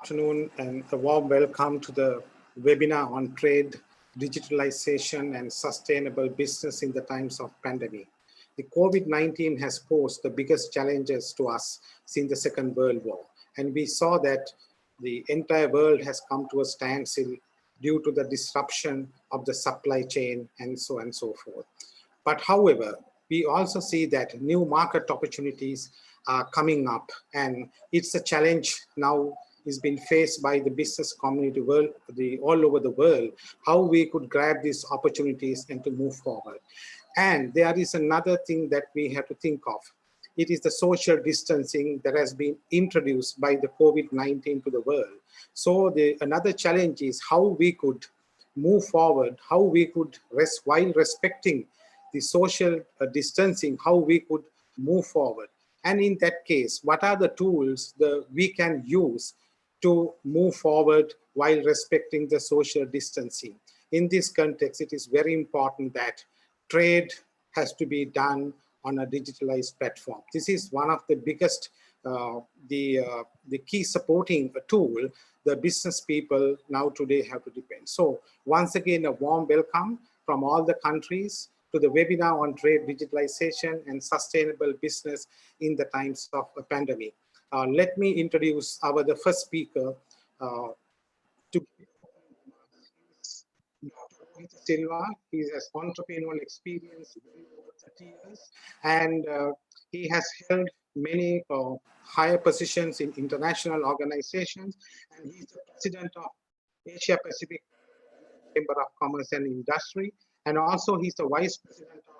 Afternoon and a warm welcome to the webinar on trade, digitalization and sustainable business in the times of pandemic. The COVID-19 has posed the biggest challenges to us since the Second World War. And we saw that the entire world has come to a standstill due to the disruption of the supply chain and so on and so forth. But however, we also see that new market opportunities are coming up, and it's a challenge now is being faced by the business community all over the world, how we could grab these opportunities and to move forward. And there is another thing that we have to think of. It is the social distancing that has been introduced by the COVID-19 to the world. So another challenge is how we could move forward, how we could, while respecting the social distancing, how we could move forward. And in that case, what are the tools that we can use to move forward while respecting the social distancing? In this context, it is very important that trade has to be done on a digitalized platform. This is one of the biggest, the key supporting tool the business people now today have to depend. So once again, a warm welcome from all the countries to the webinar on trade, digitalization and sustainable business in the times of a pandemic. Let me introduce the first speaker, to Dr. Rohit Silva. He has entrepreneurial experience over 30 years, and he has held many higher positions in international organizations, and he's the president of Asia Pacific Chamber of Commerce and Industry, and also he's the vice president of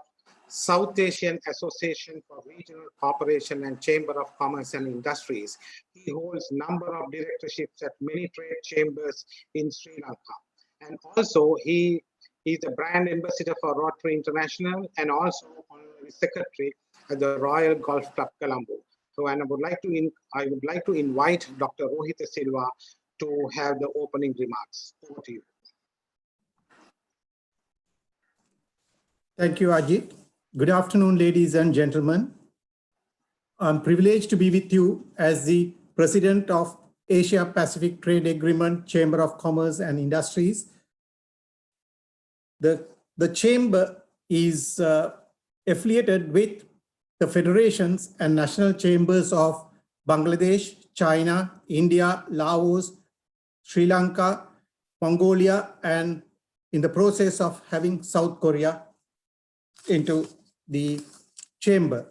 South Asian Association for Regional Cooperation and Chamber of Commerce and Industries. He holds a number of directorships at many trade chambers in Sri Lanka. And also he is the brand ambassador for Rotary International and also honorary secretary at the Royal Golf Club Colombo. So, and I would like to invite Dr. Rohit Silva to have the opening remarks. Over to you. Thank you, Ajit. Good afternoon, ladies and gentlemen. I'm privileged to be with you as the President of Asia Pacific Trade Agreement Chamber of Commerce and Industries. The chamber is affiliated with the federations and national chambers of Bangladesh, China, India, Laos, Sri Lanka, Mongolia, and in the process of having South Korea into the chamber.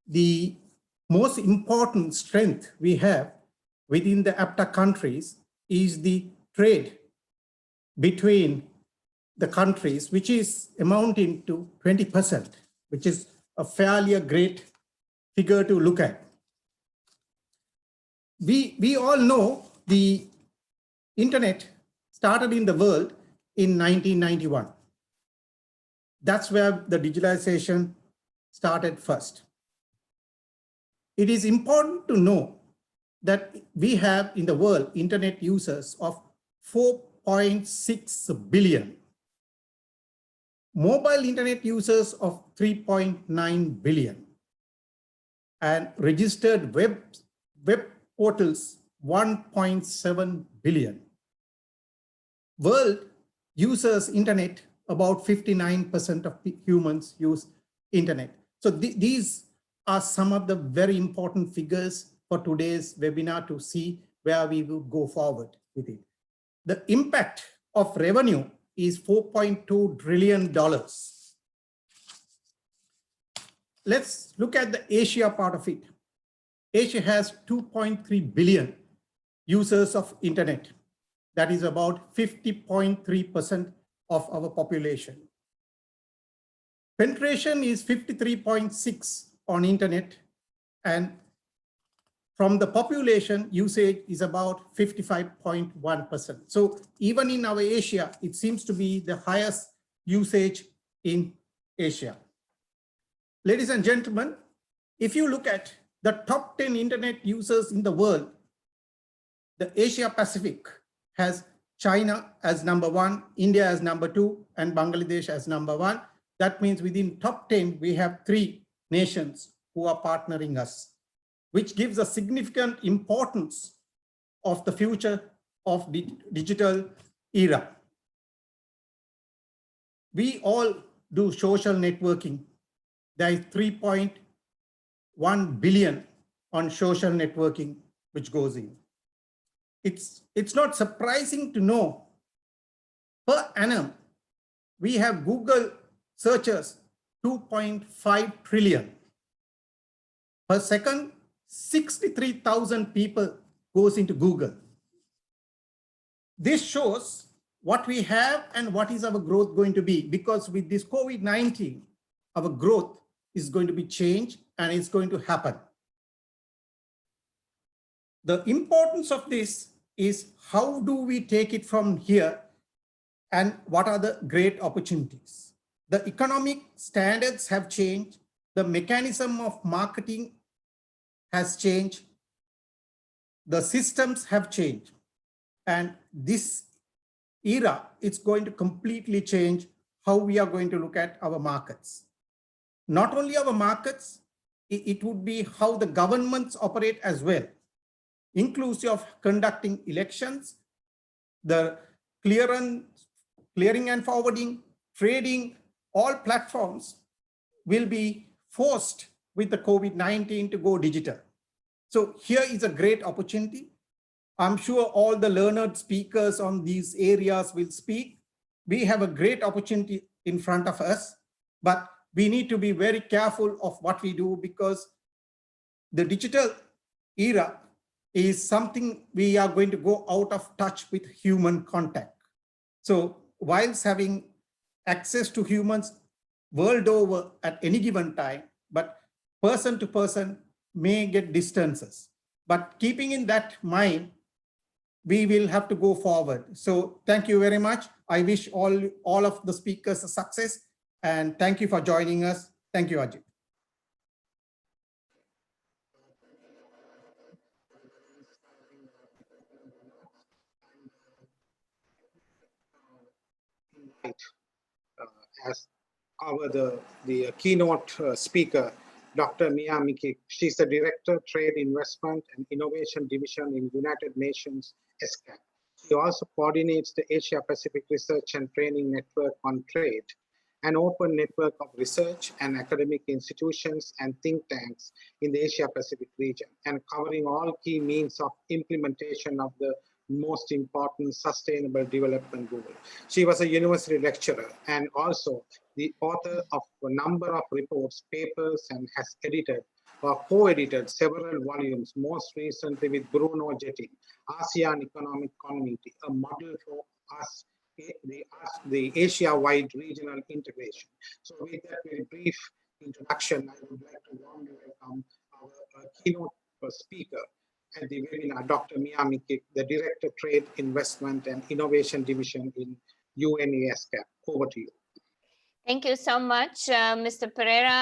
The most important strength we have within the APTA countries is the trade between the countries, which is amounting to 20%, which is a fairly great figure to look at. We all know the internet started in the world in 1991. That's where the digitalization started first. It is important to know that we have in the world internet users of 4.6 billion, mobile internet users of 3.9 billion, and registered web portals 1.7 billion. World users internet, about 59% of humans use internet. So these are some of the very important figures for today's webinar to see where we will go forward with it. The impact of revenue is $4.2 trillion. Let's look at the Asia part of it. Asia has 2.3 billion users of internet. That is about 50.3% of our population. Penetration is 53.6 on internet, and from the population usage is about 55.1%. So even in our Asia, it seems to be the highest usage in Asia. Ladies and gentlemen, if you look at the top 10 internet users in the world, the Asia Pacific has China as number 1, India as number 2, and Bangladesh as number 1. That means within top 10, we have 3 nations who are partnering us, which gives a significant importance of the future of the digital era. We all do social networking. There is 3.1 billion on social networking which goes in. It's not surprising to know per annum we have Google searches 2.5 trillion. Per second, 63,000 people goes into Google. This shows what we have and what is our growth going to be, because with this COVID-19, our growth is going to be changed and it's going to happen. The importance of this is how do we take it from here and what are the great opportunities? The economic standards have changed. The mechanism of marketing has changed. The systems have changed. And this era, it's going to completely change how we are going to look at our markets. Not only our markets, it would be how the governments operate as well, inclusive of conducting elections, the clearing and forwarding, trading, all platforms will be forced with the COVID-19 to go digital. So here is a great opportunity. I'm sure all the learned speakers on these areas will speak. We have a great opportunity in front of us, but we need to be very careful of what we do, because the digital era is something we are going to go out of touch with human contact. So whilst having access to humans world over at any given time, but person to person may get distances. But keeping in that mind, we will have to go forward. So thank you very much. I wish all of the speakers a success, and thank you for joining us. Thank you, Ajit. As the keynote speaker, Dr. Mia Mikik. She's the Director, Trade, Investment and Innovation Division in United Nations ESCAP. She also coordinates the Asia Pacific Research and Training Network on Trade, an open network of research and academic institutions and think tanks in the Asia Pacific region, and covering all key means of implementation of the most important sustainable development goal. She was a university lecturer and also the author of a number of reports, papers, and has edited or co-edited several volumes, most recently with Bruno Jetting, ASEAN Economic Community, a model for us, the Asia-wide regional integration. So with that very brief introduction, I would like to warmly welcome our keynote speaker at the webinar, Dr. Mia Mikik, the Director, Trade, Investment and Innovation Division in UNESCAP. Over to you. Thank you so much, Mr. Pereira,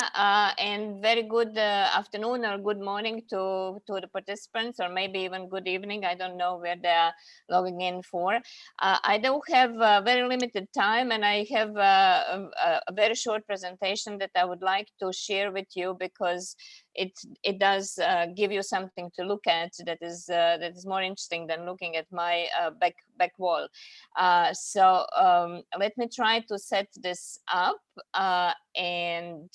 and very good afternoon or good morning to the participants, or maybe even good evening. I don't know where they are logging in for. I do have very limited time, and I have a very short presentation that I would like to share with you, because it does give you something to look at that is more interesting than looking at my back wall. So let me try to set this up and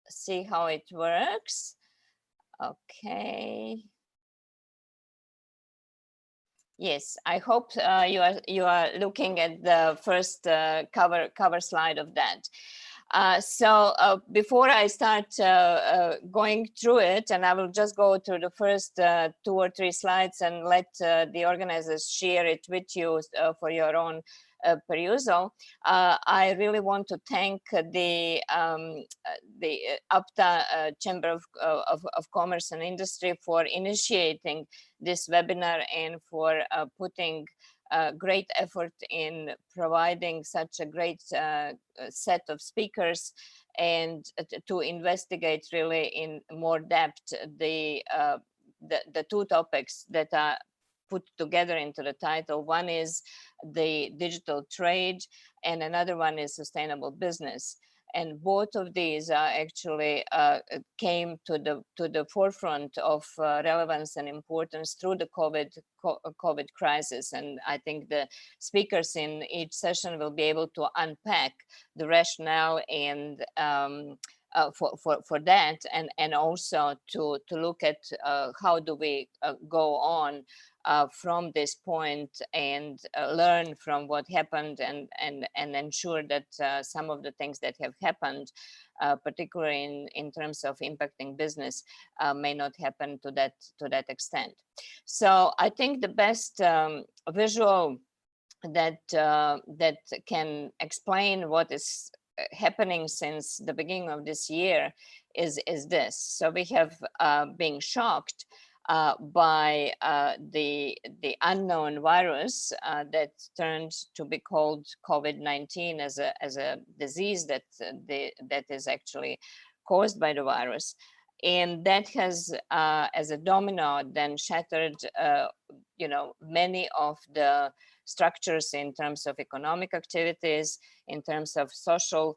see how it works. Okay. Yes, I hope you are looking at the first cover slide of that. So before I start going through it, and I will just go through the first 2 or 3 slides and let the organizers share it with you for your own perusal. I really want to thank the APTA Chamber of Commerce and Industry for initiating this webinar and for putting great effort in providing such a great set of speakers, and to investigate really in more depth the 2 topics that are put together into the title. One is the digital trade, and another one is sustainable business. And both of these actually came to the forefront of relevance and importance through the COVID crisis. And I think the speakers in each session will be able to unpack the rationale and for that, and also to look at how do we go on from this point and learn from what happened, and ensure that some of the things that have happened, particularly in terms of impacting business, may not happen to that extent. So I think the best visual that that can explain what is happening since the beginning of this year is this. So we have been shocked by the unknown virus that turned to be called COVID-19 as a disease that that is actually caused by the virus. And that has, as a domino, then shattered, you know, many of the structures in terms of economic activities, in terms of social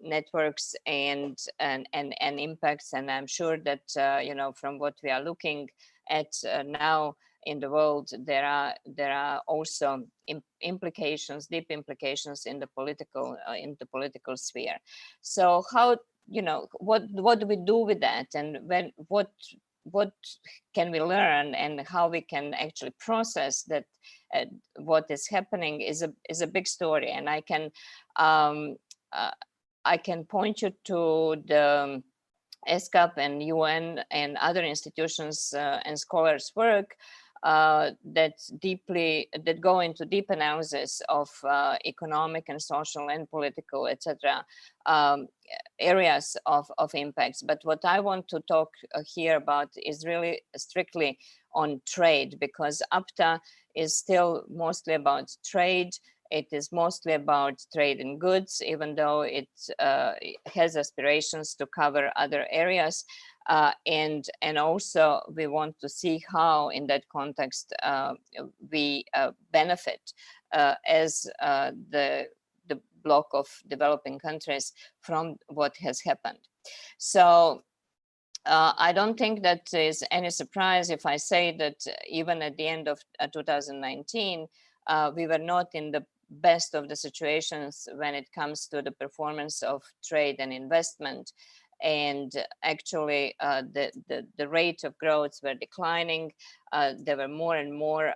networks and impacts. And I'm sure that you know, from what we are looking at now in the world, there are also implications, deep implications in the political sphere. So how, you know, what do we do with that, and what can we learn, and how we can actually process that what is happening is a big story. And I can point you to the ESCAP and UN and other institutions and scholars' work that go into deep analysis of economic and social and political, etc., areas of impacts. But what I want to talk here about is really strictly on trade, because APTA is still mostly about trade. It is mostly about trade in goods, even though it has aspirations to cover other areas. And also we want to see how in that context we benefit as the bloc of developing countries from what has happened. So I don't think that is any surprise if I say that even at the end of 2019, we were not in the best of the situations when it comes to the performance of trade and investment. And actually the rate of growth were declining. There were more and more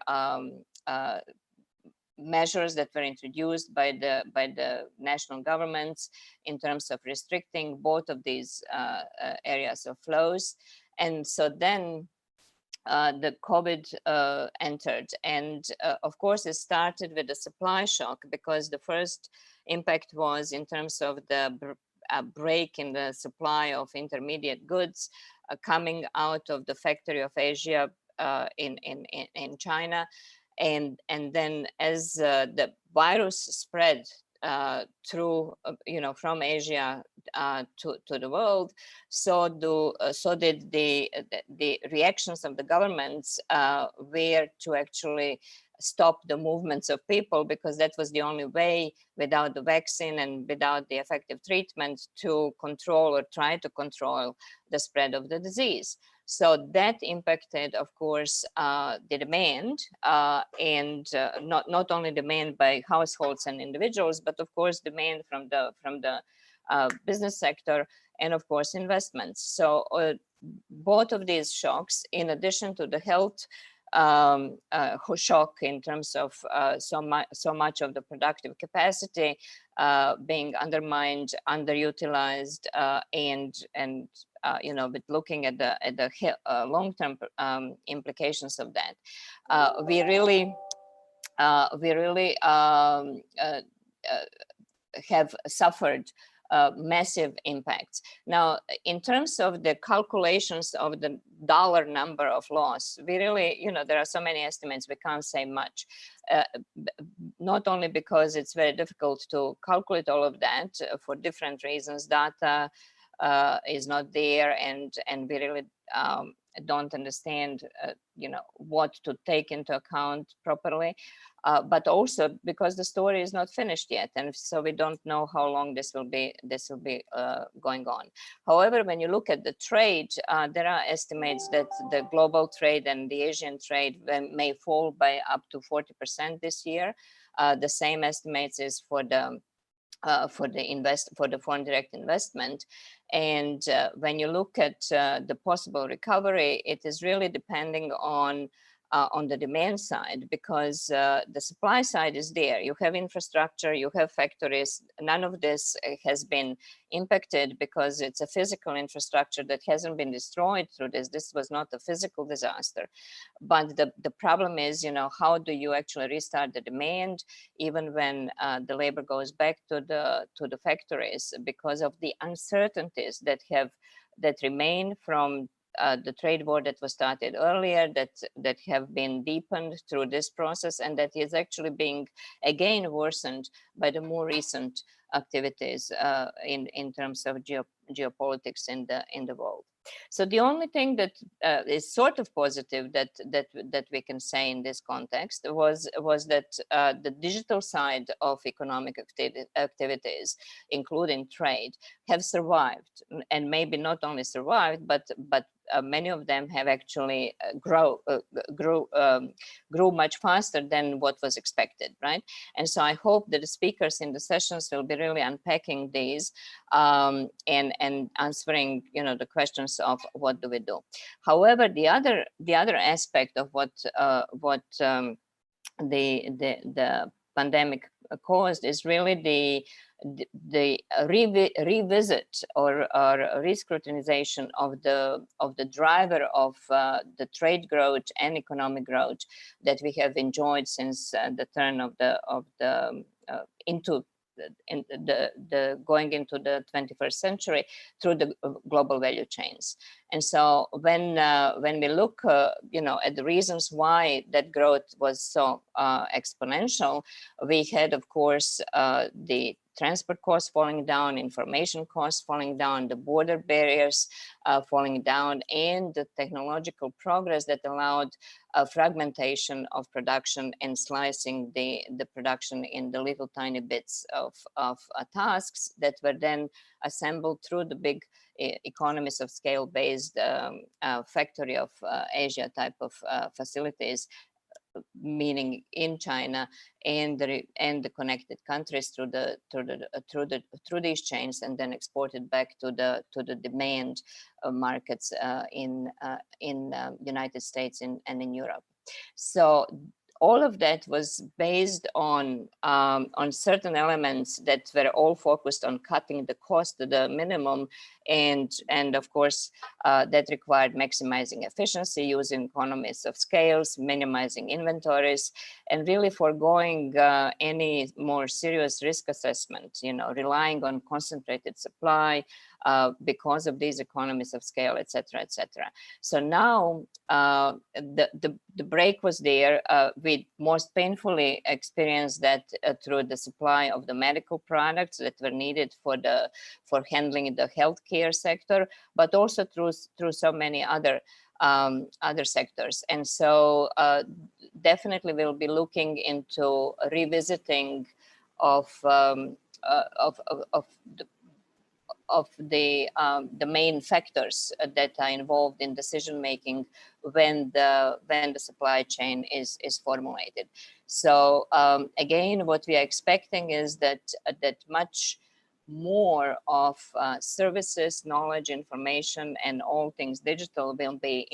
measures that were introduced by the national governments in terms of restricting both of these areas of flows. And so then the COVID entered, and of course it started with a supply shock, because the first impact was in terms of the break in the supply of intermediate goods coming out of the factory of Asia in China. And then as the virus spread through, you know, from Asia to the world, so did the reactions of the governments were to actually stop the movements of people, because that was the only way, without the vaccine and without the effective treatment, to control or try to control the spread of the disease. So that impacted, of course, the demand, and not only demand by households and individuals, but of course demand from the business sector, and of course investments. So both of these shocks, in addition to the health shock in terms of so much of the productive capacity being undermined, underutilized, and you know, but looking at the long-term implications of that, we really have suffered massive impacts. Now, in terms of the calculations of the dollar number of loss, we really, you know, there are so many estimates, we can't say much. Not only because it's very difficult to calculate all of that for different reasons, data is not there, and we really don't understand, what to take into account properly, but also because the story is not finished yet, and so we don't know how long this will be going on. However, when you look at the trade, there are estimates that the global trade and the Asian trade may fall by up to 40% this year. The same estimates is for the foreign direct investment. And when you look at the possible recovery, it is really depending on the demand side, because the supply side is there. You have infrastructure, you have factories. None of this has been impacted because it's a physical infrastructure that hasn't been destroyed through this. This was not a physical disaster. But the problem is, how do you actually restart the demand even when the labor goes back to the factories, because of the uncertainties that remain from the trade war that was started earlier, that have been deepened through this process, and that is actually being again worsened by the more recent activities in terms of geopolitics in the world. So the only thing that is sort of positive that we can say in this context was that the digital side of economic activities, including trade, have survived, and maybe not only survived, but many of them have actually grew much faster than what was expected, right? And so I hope that the speakers in the sessions will be really unpacking these and answering, the questions of what do we do. However, the other aspect of what the pandemic caused is really the revisit or re-scrutinization of the driver of the trade growth and economic growth that we have enjoyed since the turn of the going into the 21st century through the global value chains. And so when we look at the reasons why that growth was so exponential, we had, of course, the transport costs falling down, information costs falling down, the border barriers falling down, and the technological progress that allowed fragmentation of production and slicing the production in the little tiny bits of tasks that were then assembled through the big economies of scale based factory of Asia type of facilities, meaning in China and the connected countries through these chains, and then exported back to the demand markets in United States and in Europe. So all of that was based on certain elements that were all focused on cutting the cost to the minimum, and of course that required maximizing efficiency, using economies of scales, minimizing inventories, and really foregoing any more serious risk assessment, relying on concentrated supply because of these economies of scale, etc., etc. So now the break was there. We most painfully experienced that through the supply of the medical products that were needed for handling the healthcare sector, but also through so many other sectors. And so definitely we'll be looking into revisiting of the main factors that are involved in decision making when the supply chain is formulated. So again, what we are expecting is that much more of services, knowledge, information, and all things digital will be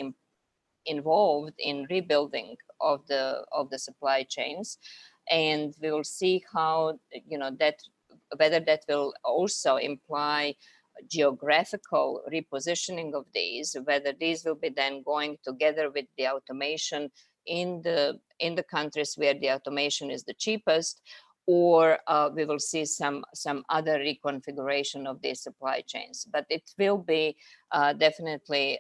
involved in rebuilding of the supply chains, and we will see how that whether that will also imply geographical repositioning of these, whether these will be then going together with the automation in the countries where the automation is the cheapest, or we will see some other reconfiguration of these supply chains. But it will be definitely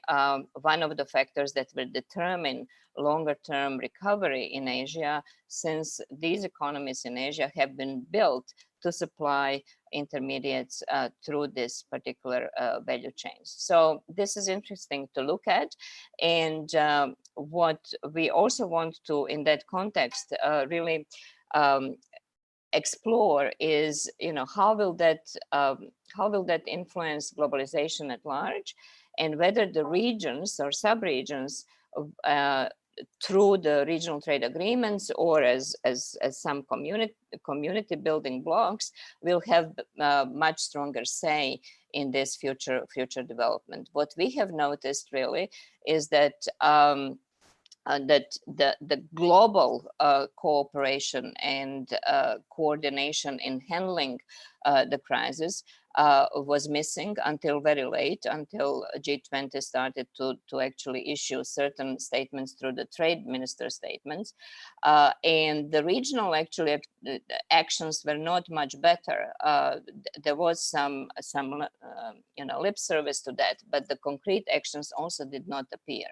one of the factors that will determine longer term recovery in Asia, since these economies in Asia have been built to supply intermediates through this particular value chains. So this is interesting to look at. And what we also want to, in that context, really explore is, how will that influence globalization at large, and whether the regions or sub-regions through the regional trade agreements or as some community building blocks will have much stronger say in this future development. What we have noticed really is that that the global cooperation and coordination in handling the crisis was missing until very late, until G20 started to actually issue certain statements through the trade minister statements. And the regional actually actions were not much better. There was some lip service to that, but the concrete actions also did not appear.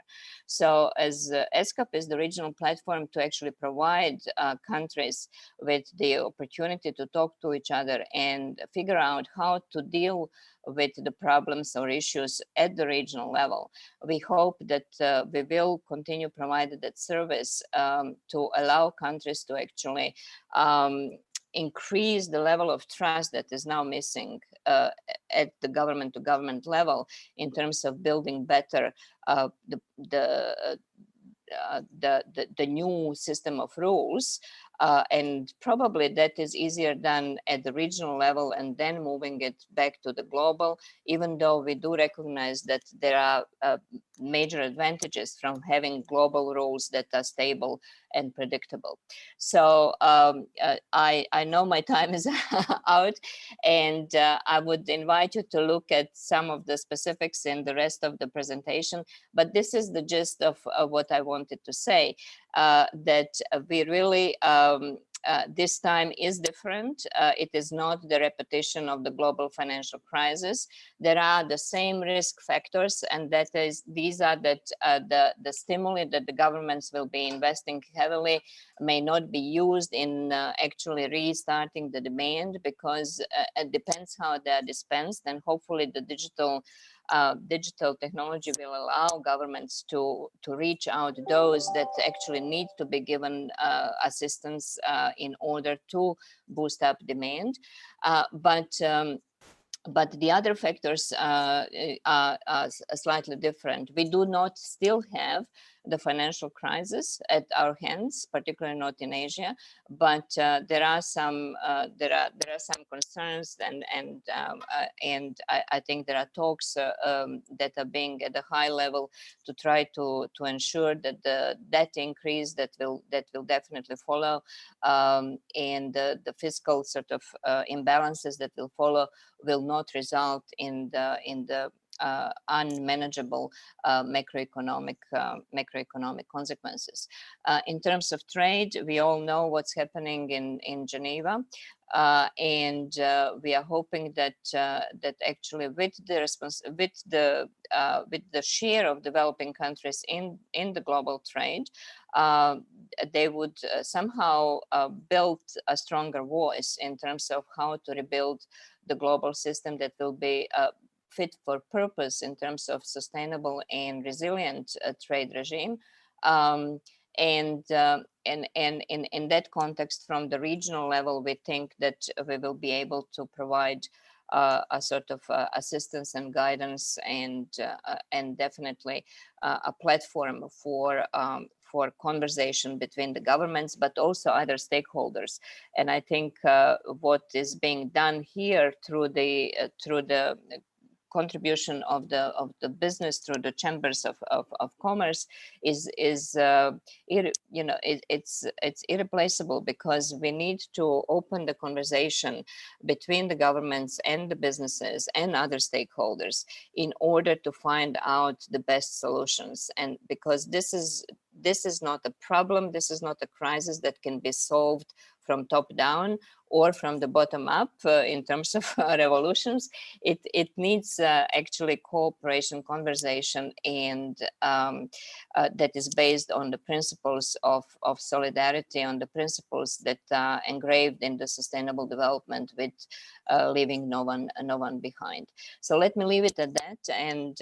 So as ESCAP is the regional platform to actually provide countries with the opportunity to talk to each other and figure out how to deal with the problems or issues at the regional level. We hope that we will continue providing that service to allow countries to actually increase the level of trust that is now missing at the government to government level in terms of building better the new system of rules. And probably that is easier done at the regional level and then moving it back to the global, even though we do recognize that there are major advantages from having global rules that are stable and predictable. So I know my time is out, and I would invite you to look at some of the specifics in the rest of the presentation, but this is the gist of what I wanted to say, that we really this time is different. It is not the repetition of the global financial crisis. There are the same risk factors, and these are that the stimuli that the governments will be investing heavily may not be used in actually restarting the demand, because it depends how they are dispensed, and hopefully the digital technology will allow governments to reach out to those that actually need to be given assistance in order to boost up demand. But the other factors are slightly different. We do not still have the financial crisis at our hands, particularly not in Asia, but there are some concerns, and I think there are talks that are being at a high level to try to ensure that the debt increase that will definitely follow, and the fiscal sort of imbalances that will follow will not result in the unmanageable macroeconomic consequences. In terms of trade, we all know what's happening in Geneva, and we are hoping that actually with the share of developing countries in the global trade, they would somehow build a stronger voice in terms of how to rebuild the global system that will be fit for purpose in terms of sustainable and resilient trade regime. And in that context, from the regional level, we think that we will be able to provide a sort of assistance and guidance, and definitely a platform for conversation between the governments, but also other stakeholders. And I think what is being done here through the contribution of the business through the chambers of commerce is it's irreplaceable, because we need to open the conversation between the governments and the businesses and other stakeholders in order to find out the best solutions. And because this is not a problem, this is not a crisis that can be solved from top down or from the bottom up in terms of revolutions. It needs actually cooperation, conversation, and that is based on the principles of solidarity, on the principles that are engraved in the sustainable development, with leaving no one behind. So let me leave it at that, and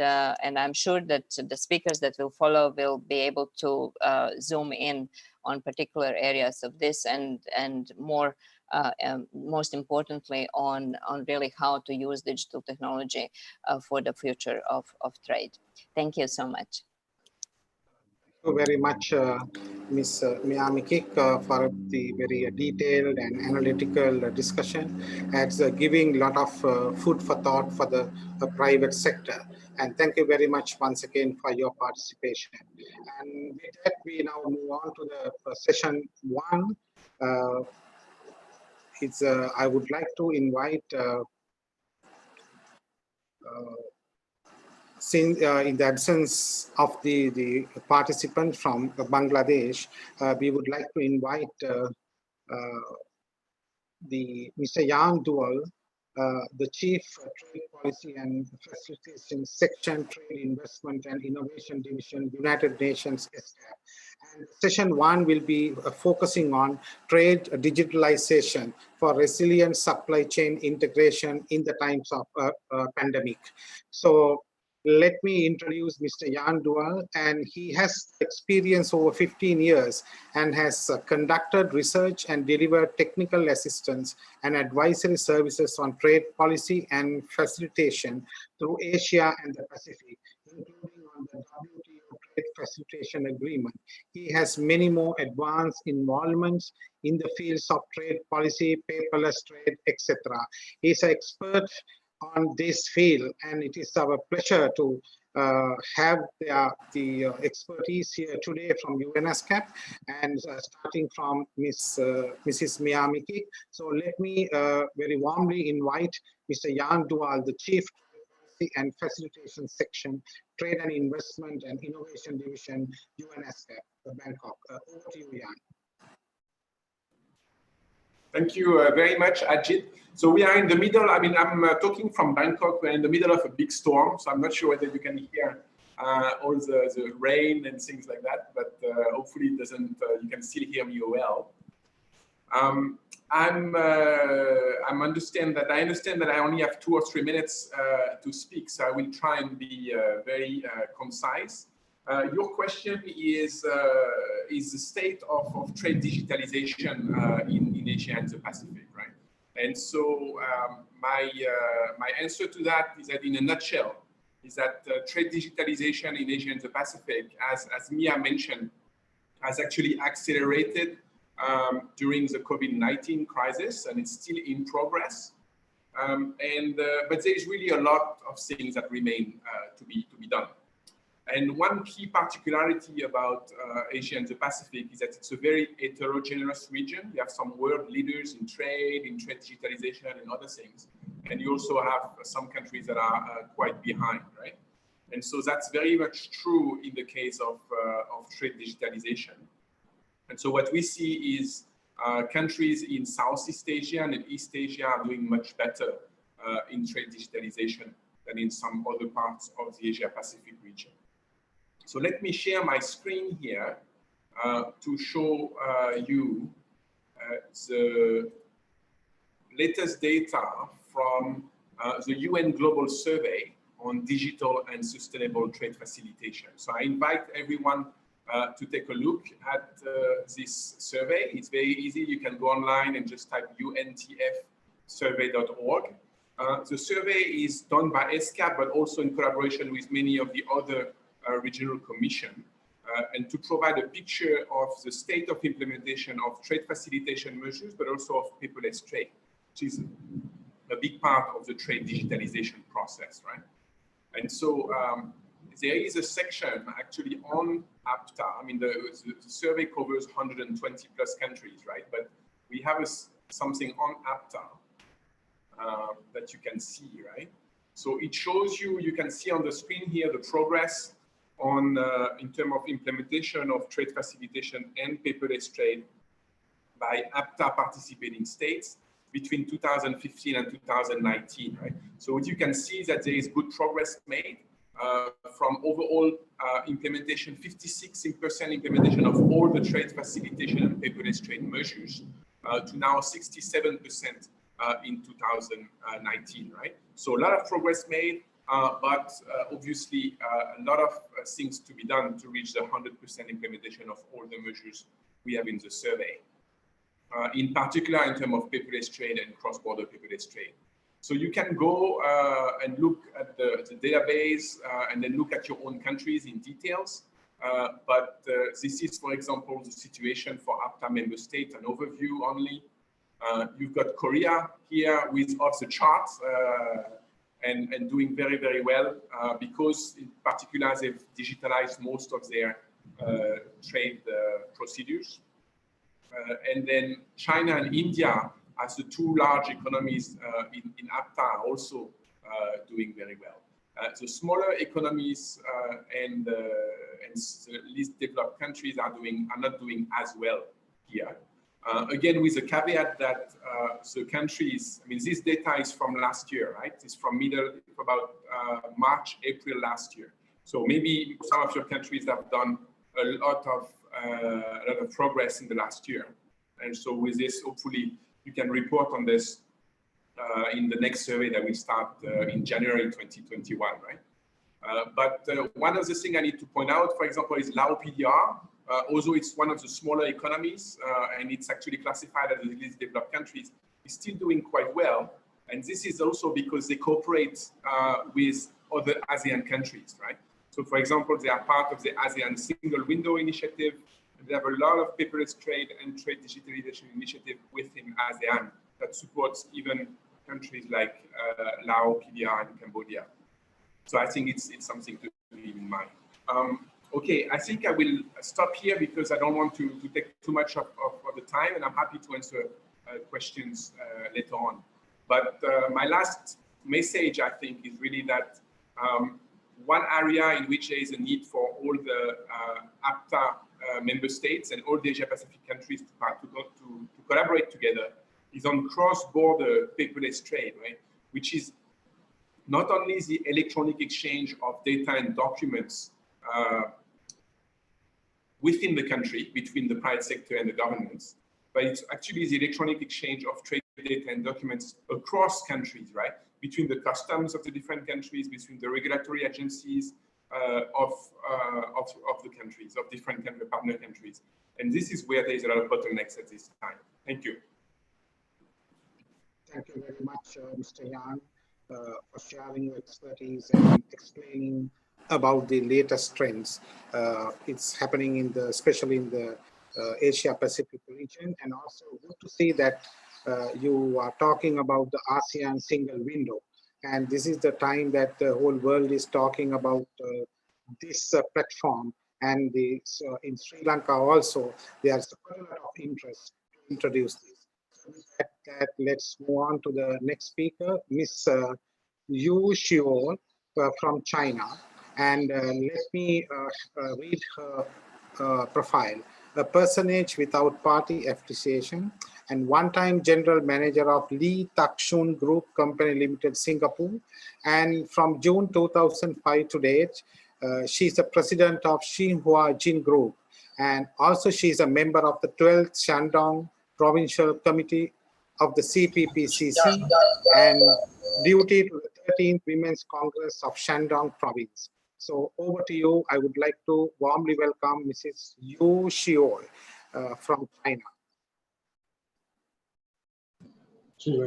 I'm sure that the speakers that will follow will be able to zoom in on particular areas of this, and more most importantly on really how to use digital technology for the future of trade. Thank you so much. Thank you very much, Ms. Miyamiki, for the very detailed and analytical discussion. It's giving a lot of food for thought for the private sector. And thank you very much once again for your participation. And with that, we now move on to the session one. I would like to invite since in the absence of the participant from Bangladesh, we would like to invite Mr. Yang Dual, the Chief Trade Policy and Facilitation Section, Trade Investment and Innovation Division, United Nations SCAP. And session one will be focusing on trade digitalization for resilient supply chain integration in the times of pandemic. So let me introduce Mr. Jan Dual, and he has experience over 15 years and has conducted research and delivered technical assistance and advisory services on trade policy and facilitation through Asia and the Pacific, including on the WTO Trade Facilitation Agreement. He has many more advanced involvements in the fields of trade policy, paperless trade, etc. He's an expert on this field, and it is our pleasure to have the expertise here today from UNSCAP, and starting from Mrs. Miyamiki. So let me very warmly invite Mr. Jan Dual, the Chief Policy and Facilitation Section, Trade and Investment and Innovation Division, UNSCAP, Bangkok. Over to you, Jan. Thank you very much, Ajit. So we are in the middle, I'm talking from Bangkok. We're in the middle of a big storm, so I'm not sure whether you can hear all the rain and things like that, but hopefully it doesn't, you can still hear me well. I understand that I only have 2 or 3 minutes to speak, so I will try and be very concise. Your question is the state of trade digitalization in Asia and the Pacific, right? And so my answer to that is that, in a nutshell, is that trade digitalization in Asia and the Pacific, as Mia mentioned, has actually accelerated during the COVID-19 crisis, and it's still in progress. But there is really a lot of things that remain to be done. And one key particularity about Asia and the Pacific is that it's a very heterogeneous region. You have some world leaders in trade digitalization, and other things. And you also have some countries that are quite behind, right? And so that's very much true in the case of trade digitalization. And so what we see is countries in Southeast Asia and in East Asia are doing much better in trade digitalization than in some other parts of the Asia-Pacific region. So let me share my screen here to show you the latest data from the UN Global Survey on Digital and Sustainable Trade Facilitation. So I invite everyone to take a look at this survey. It's very easy. You can go online and just type untfsurvey.org. The survey is done by ESCAP, but also in collaboration with many of the other regional commission, and to provide a picture of the state of implementation of trade facilitation measures, but also of paperless trade, which is a big part of the trade digitalization process, right? And so there is a section actually on APTA. I mean, the survey covers 120 plus countries, right? But we have something on APTA that you can see, right? So it shows you can see on the screen here the progress on in terms of implementation of trade facilitation and paperless trade by APTA participating states. between 2015 and 2019, right? So what you can see is that there is good progress made from overall implementation, 56% implementation of all the trade facilitation and paperless trade measures to now 67% in 2019, right? So a lot of progress made, but obviously a lot of things to be done to reach the 100% implementation of all the measures we have in the survey. In particular, in terms of paperless trade and cross-border paperless trade. So you can go and look at the database and then look at your own countries in details. But this is, for example, the situation for APTA member states, an overview only. You've got Korea here with off the chart and doing very, very well because in particular they've digitalized most of their trade procedures. And then China and India as the two large economies in APTA are also doing very well. The smaller economies and the least developed countries are not doing as well here. Again, with the caveat that the countries, I mean, this data is from last year, right? It's from about March, April last year. So maybe some of your countries have done a lot of progress in the last year. And so with this, hopefully, you can report on this in the next survey that we start in January 2021, right? But one of the things I need to point out, for example, is Lao PDR. Although it's one of the smaller economies and it's actually classified as the least developed countries, it's still doing quite well. And this is also because they cooperate with other ASEAN countries, right? So for example, they are part of the ASEAN Single Window Initiative. They have a lot of paperless trade and trade digitalization initiative within ASEAN that supports even countries like Laos, PDR, and Cambodia. So I think it's something to keep in mind. Okay, I think I will stop here because I don't want to take too much of the time, and I'm happy to answer questions later on. But my last message, I think, is really that one area in which there is a need for all the APTA member states and all the Asia-Pacific countries to collaborate together is on cross-border paperless trade, right? Which is not only the electronic exchange of data and documents within the country between the private sector and the governments, but it's actually the electronic exchange of trade data and documents across countries, right? Between the customs of the different countries, between the regulatory agencies of the countries, of different partner countries. And this is where there is a lot of bottlenecks at this time. Thank you. Thank you very much, Mr. Yang, for sharing your expertise and explaining about the latest trends. It's happening especially in the Asia Pacific region, and also good to see that you are talking about the ASEAN single window. And this is the time that the whole world is talking about this platform. And in Sri Lanka also, there's a lot of interest to introduce this. So with that, let's move on to the next speaker, Miss Yu Xiao from China. And let me read her profile. A personage without party affiliation and one-time general manager of Lee Tak-shun Group Company Limited, Singapore. And from June 2005 to date, she's the president of Xinhua Jin Group. And also she's a member of the 12th Shandong Provincial Committee of the CPPCC and duty to the 13th Women's Congress of Shandong Province. So over to you. I would like to warmly welcome Mrs. Yu Xiao from China. 你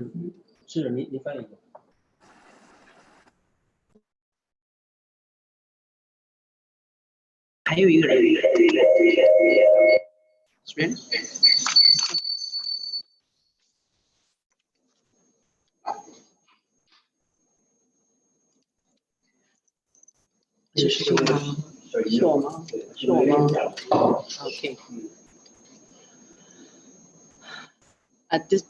翻译一个。还有一个人，这边。是我吗？是我吗？是我吗 ？OK。At this.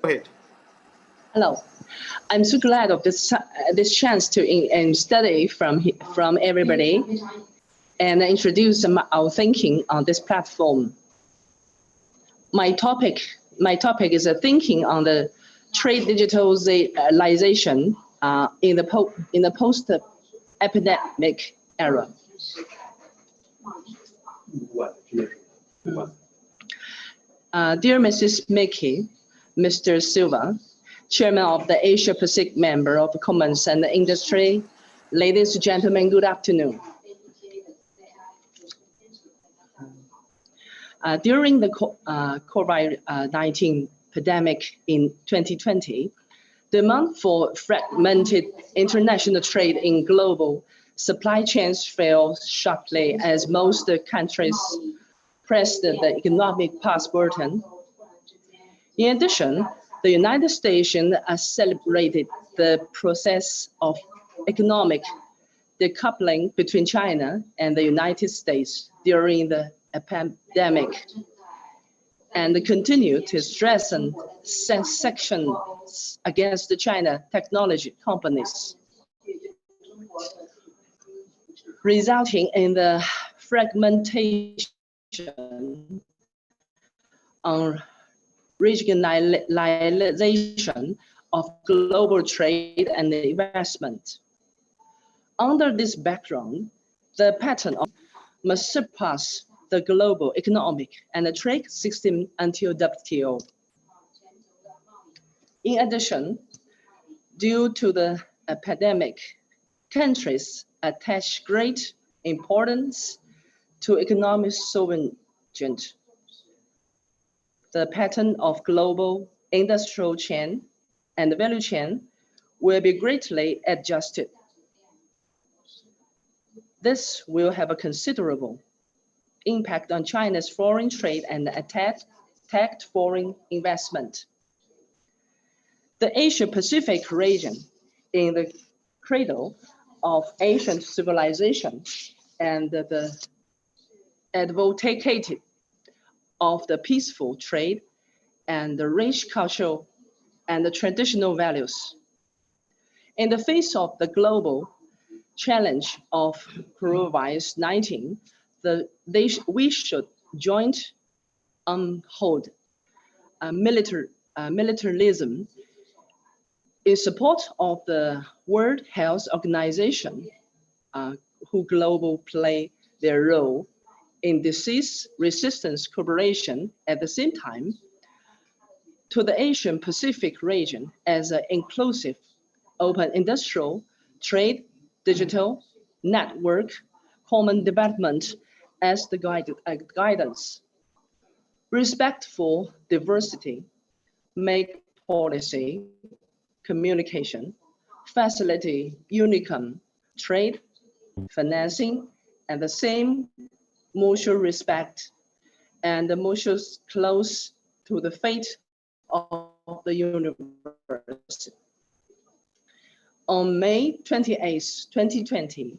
Go ahead. Hello. I'm so glad of this chance to study from everybody and introduce our thinking on this platform. My topic is a thinking on the trade digitalization in the post-epidemic era. Dear Mrs. Mickey, Mr. Silva, Chairman of the Asia Pacific Member of Commerce and Industry, ladies and gentlemen, good afternoon. During the COVID-19 pandemic in 2020, demand for fragmented international trade in global supply chains fell sharply as most countries pressed the economic pause button. In addition, the United States celebrated the process of economic decoupling between China and the United States during the pandemic, and continued to strengthen sanctions against the China technology companies, resulting in the fragmentation on regionalization of global trade and investment. Under this background, the pattern must surpass the global economic and the trade system until WTO. In addition, due to the pandemic, countries attach great importance to economic sovereignty. The pattern of global industrial chain and value chain will be greatly adjusted. This will have a considerable impact on China's foreign trade and attacked foreign investment. The Asia-Pacific region, in the cradle of ancient civilization and the advocate of the peaceful trade and the rich cultural and the traditional values. In the face of the global challenge of COVID-19, we should join hold militarism in support of the World Health Organization, who global play their role in disease resistance cooperation at the same time, to the Asian Pacific region as an inclusive, open industrial, trade, digital, network, common development as the guidance. Respect for diversity, make policy, communication, facility, unicum, trade, financing, and the same mutual respect and the mutual close to the fate of the universe. On May 28, 2020,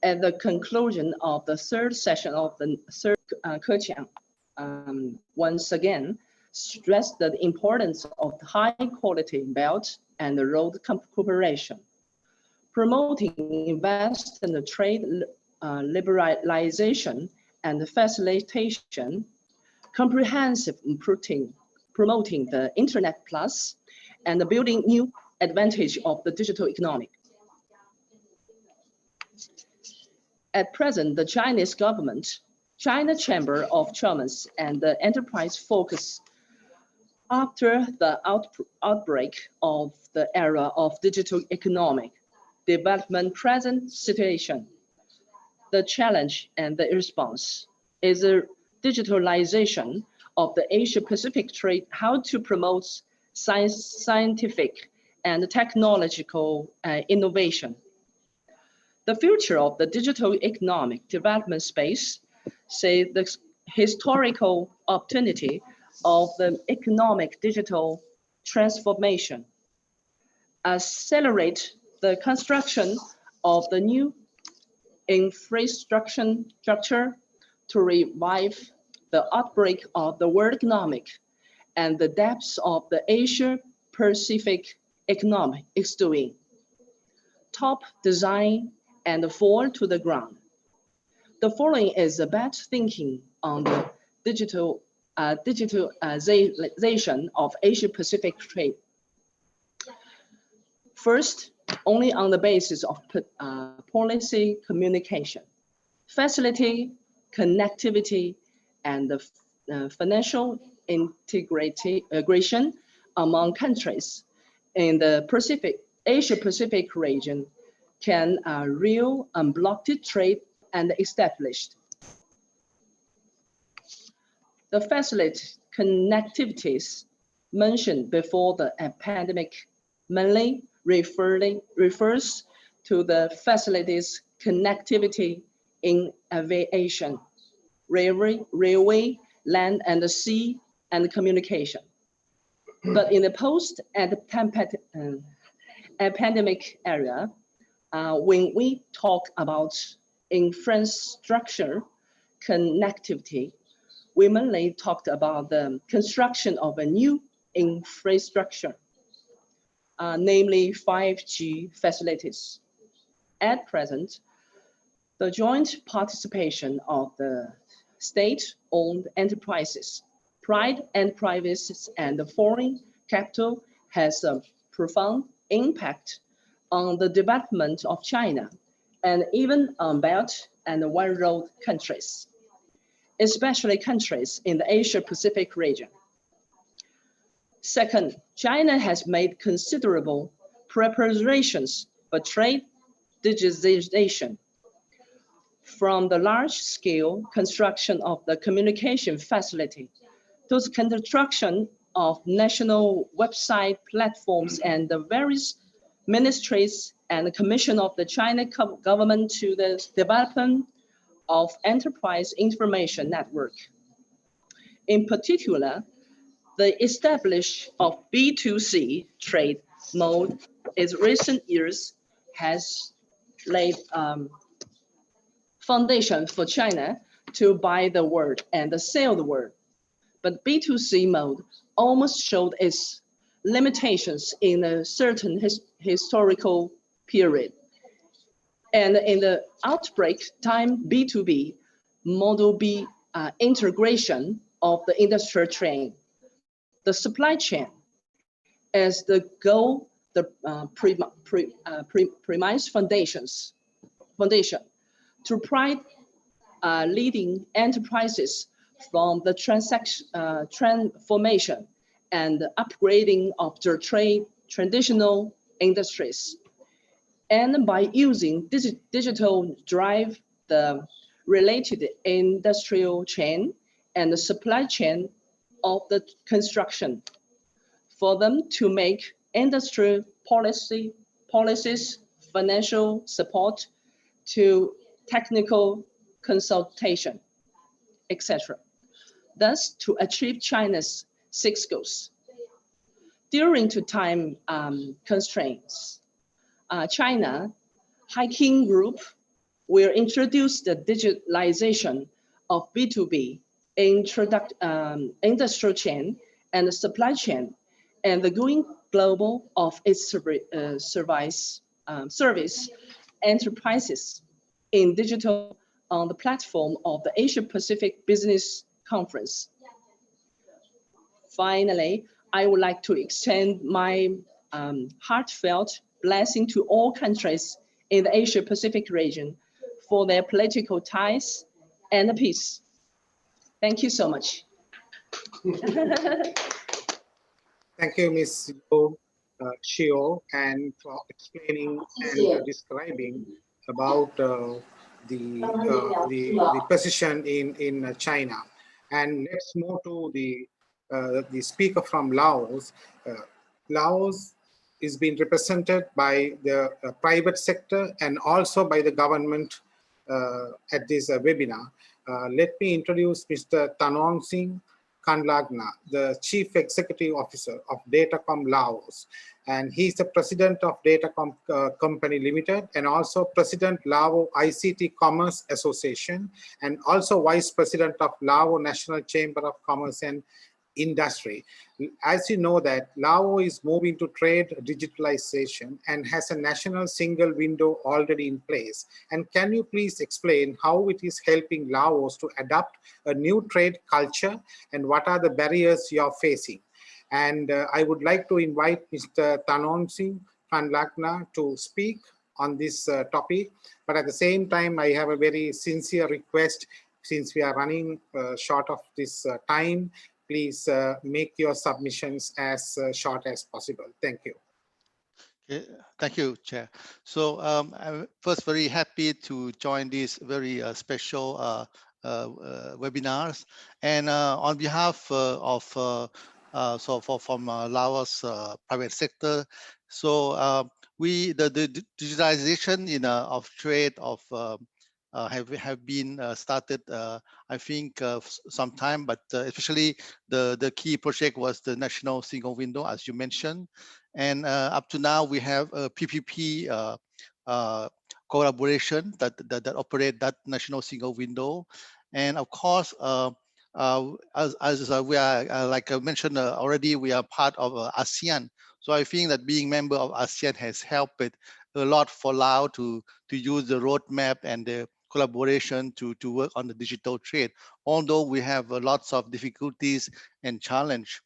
at the conclusion of the third session of the third Keqiang, once again stressed the importance of high quality belt and road cooperation, promoting investment and trade liberalization and facilitation, comprehensive promoting the Internet Plus, and building new advantage of the digital economy. At present, the Chinese government, China Chamber of Commerce, and the enterprise focus after the outbreak of the era of digital economic development present situation. The challenge and the response is the digitalization of the Asia-Pacific trade, how to promote scientific and technological innovation. The future of the digital economic development space, say the historical opportunity of the economic digital transformation, accelerate the construction of the new infrastructure to revive the outbreak of the world economic and the depths of the Asia-Pacific economy is doing. Top design and fall to the ground. The following is about thinking on the digitalization of Asia-Pacific trade. First, only on the basis of policy communication, facility, connectivity, and the financial integration among countries in the Asia-Pacific region can real unblocked trade and established. The facility connectivities mentioned before the pandemic mainly refers to the facilities connectivity in aviation, railway, land and sea, and communication. But in the post-pandemic era, when we talk about infrastructure connectivity, we mainly talked about the construction of a new infrastructure, namely 5G facilities. At present, the joint participation of the state-owned enterprises, private enterprises, and the foreign capital has a profound impact on the development of China and even on Belt and One Road countries, especially countries in the Asia-Pacific region. Second, China has made considerable preparations for trade digitalization, from the large-scale construction of the communication facility to the construction of national website platforms and the various ministries and the commission of the China government to the development of enterprise information network. In particular, the establishment of B2C trade mode in recent years has laid foundation for China to buy the world and sell the world. But B2C mode almost showed its limitations in a certain historical period. And in the outbreak time, B2B, Model B integration of the industrial chain, the supply chain as the goal, the premise foundation to provide leading enterprises from the transformation and upgrading of their traditional industries. And by using digital drive the related industrial chain and the supply chain of the construction for them to make industrial policies, financial support to technical consultation, etc. Thus, to achieve China's 6 goals. During to time constraints, China Hiking Group will introduce the digitalization of B2B industrial chain and the supply chain, and the going global of its service enterprises in digital on the platform of the Asia Pacific Business Conference. Finally, I would like to extend my heartfelt blessing to all countries in the Asia Pacific region for their political ties and peace. Thank you so much. Thank you, Ms. Shio, and for explaining and describing about the position in China. And let's move to the speaker from Laos. Laos is being represented by the private sector and also by the government at this webinar. Let me introduce Mr. Tanong Singh Kanlagna, the Chief Executive Officer of Datacom Laos. And he's the President of Datacom Company Limited and also President Lao ICT Commerce Association and also Vice President of Lao National Chamber of Commerce and industry. As you know that Laos is moving to trade digitalization and has a national single window already in place. And can you please explain how it is helping Laos to adopt a new trade culture and what are the barriers you are facing? And I would like to invite Mr. Tanon Singh Phanlakna to speak on this topic. But at the same time, I have a very sincere request, since we are running short of this time, please make your submissions as short as possible. Thank you. Okay, thank you, Chair. So I'm first very happy to join this very special webinars. And on behalf from Laos private sector, so the digitalization of trade have been started, I think, some time, but especially the key project was the national single window, as you mentioned. And up to now, we have a PPP collaboration that operate that national single window. And of course, as we are, like I mentioned already, we are part of ASEAN. So I think that being member of ASEAN has helped it a lot for Laos to use the roadmap and the collaboration to work on the digital trade, although we have lots of difficulties and challenge.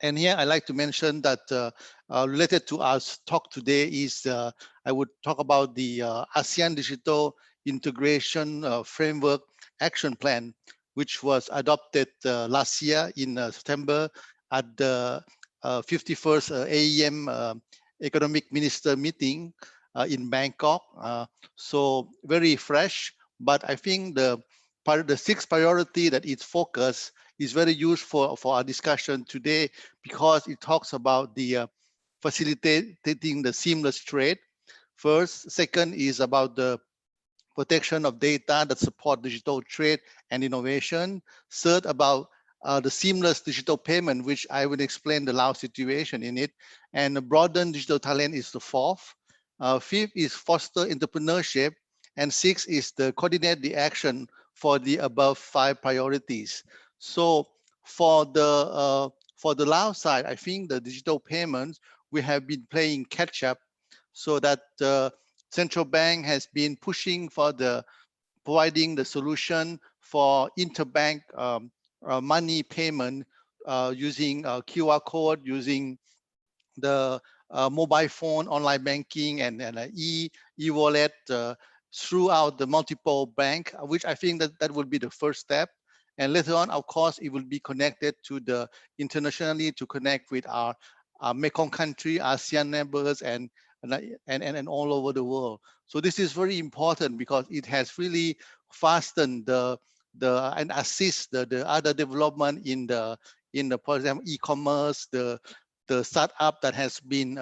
And here I like to mention that related to our talk today is I would talk about the ASEAN Digital Integration Framework Action Plan, which was adopted last year in September at the 51st AEM Economic Minister meeting in Bangkok. So very fresh, but I think the sixth priority that it focused is very useful for our discussion today, because it talks about the facilitating the seamless trade. First, second is about the protection of data that support digital trade and innovation. Third, about the seamless digital payment, which I will explain the Laos situation in it. And the broaden digital talent is the fourth. Fifth is foster entrepreneurship. And sixth is the coordinate the action for the above five priorities. So for the Laos side, I think the digital payments, we have been playing catch up, so that central bank has been pushing for the providing the solution for interbank money payment using QR code, using the mobile phone, online banking, and e-wallet throughout the multiple bank, which I think that will be the first step. And later on, of course, it will be connected to the internationally to connect with our Mekong country, ASEAN neighbors, and all over the world. So this is very important because it has really fastened the and assist the other development in the for example e-commerce, the startup that has been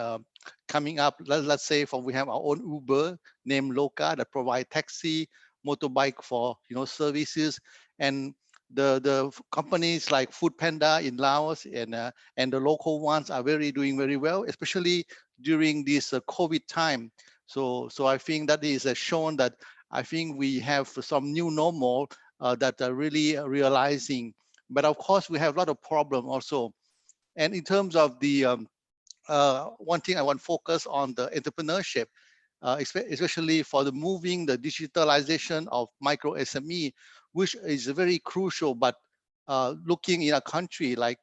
coming up. Let's say we have our own Uber named Loka that provide taxi, motorbike for services, and the companies like Food Panda in Laos and the local ones are doing very well, especially during this COVID time. So I think that is shown that I think we have some new normal that are really realizing. But of course, we have a lot of problem also. And in terms of the one thing I want to focus on the entrepreneurship, especially for the moving the digitalization of micro SME, which is very crucial. But looking in a country like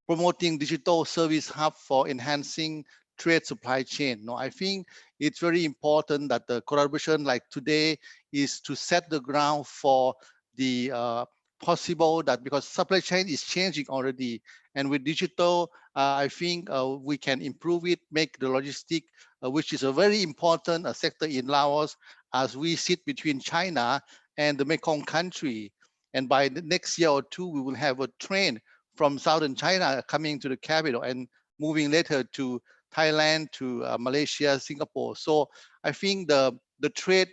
promoting digital service hub for enhancing trade supply chain. No, I think it's very important that the collaboration like today is to set the ground for the possible that, because supply chain is changing already, and with digital, I think we can improve it, make the logistic, which is a very important sector in Laos, as we sit between China and the Mekong country. And by the next year or two, we will have a train from southern China coming to the capital and moving later to Thailand, to Malaysia, Singapore. So I think the trade,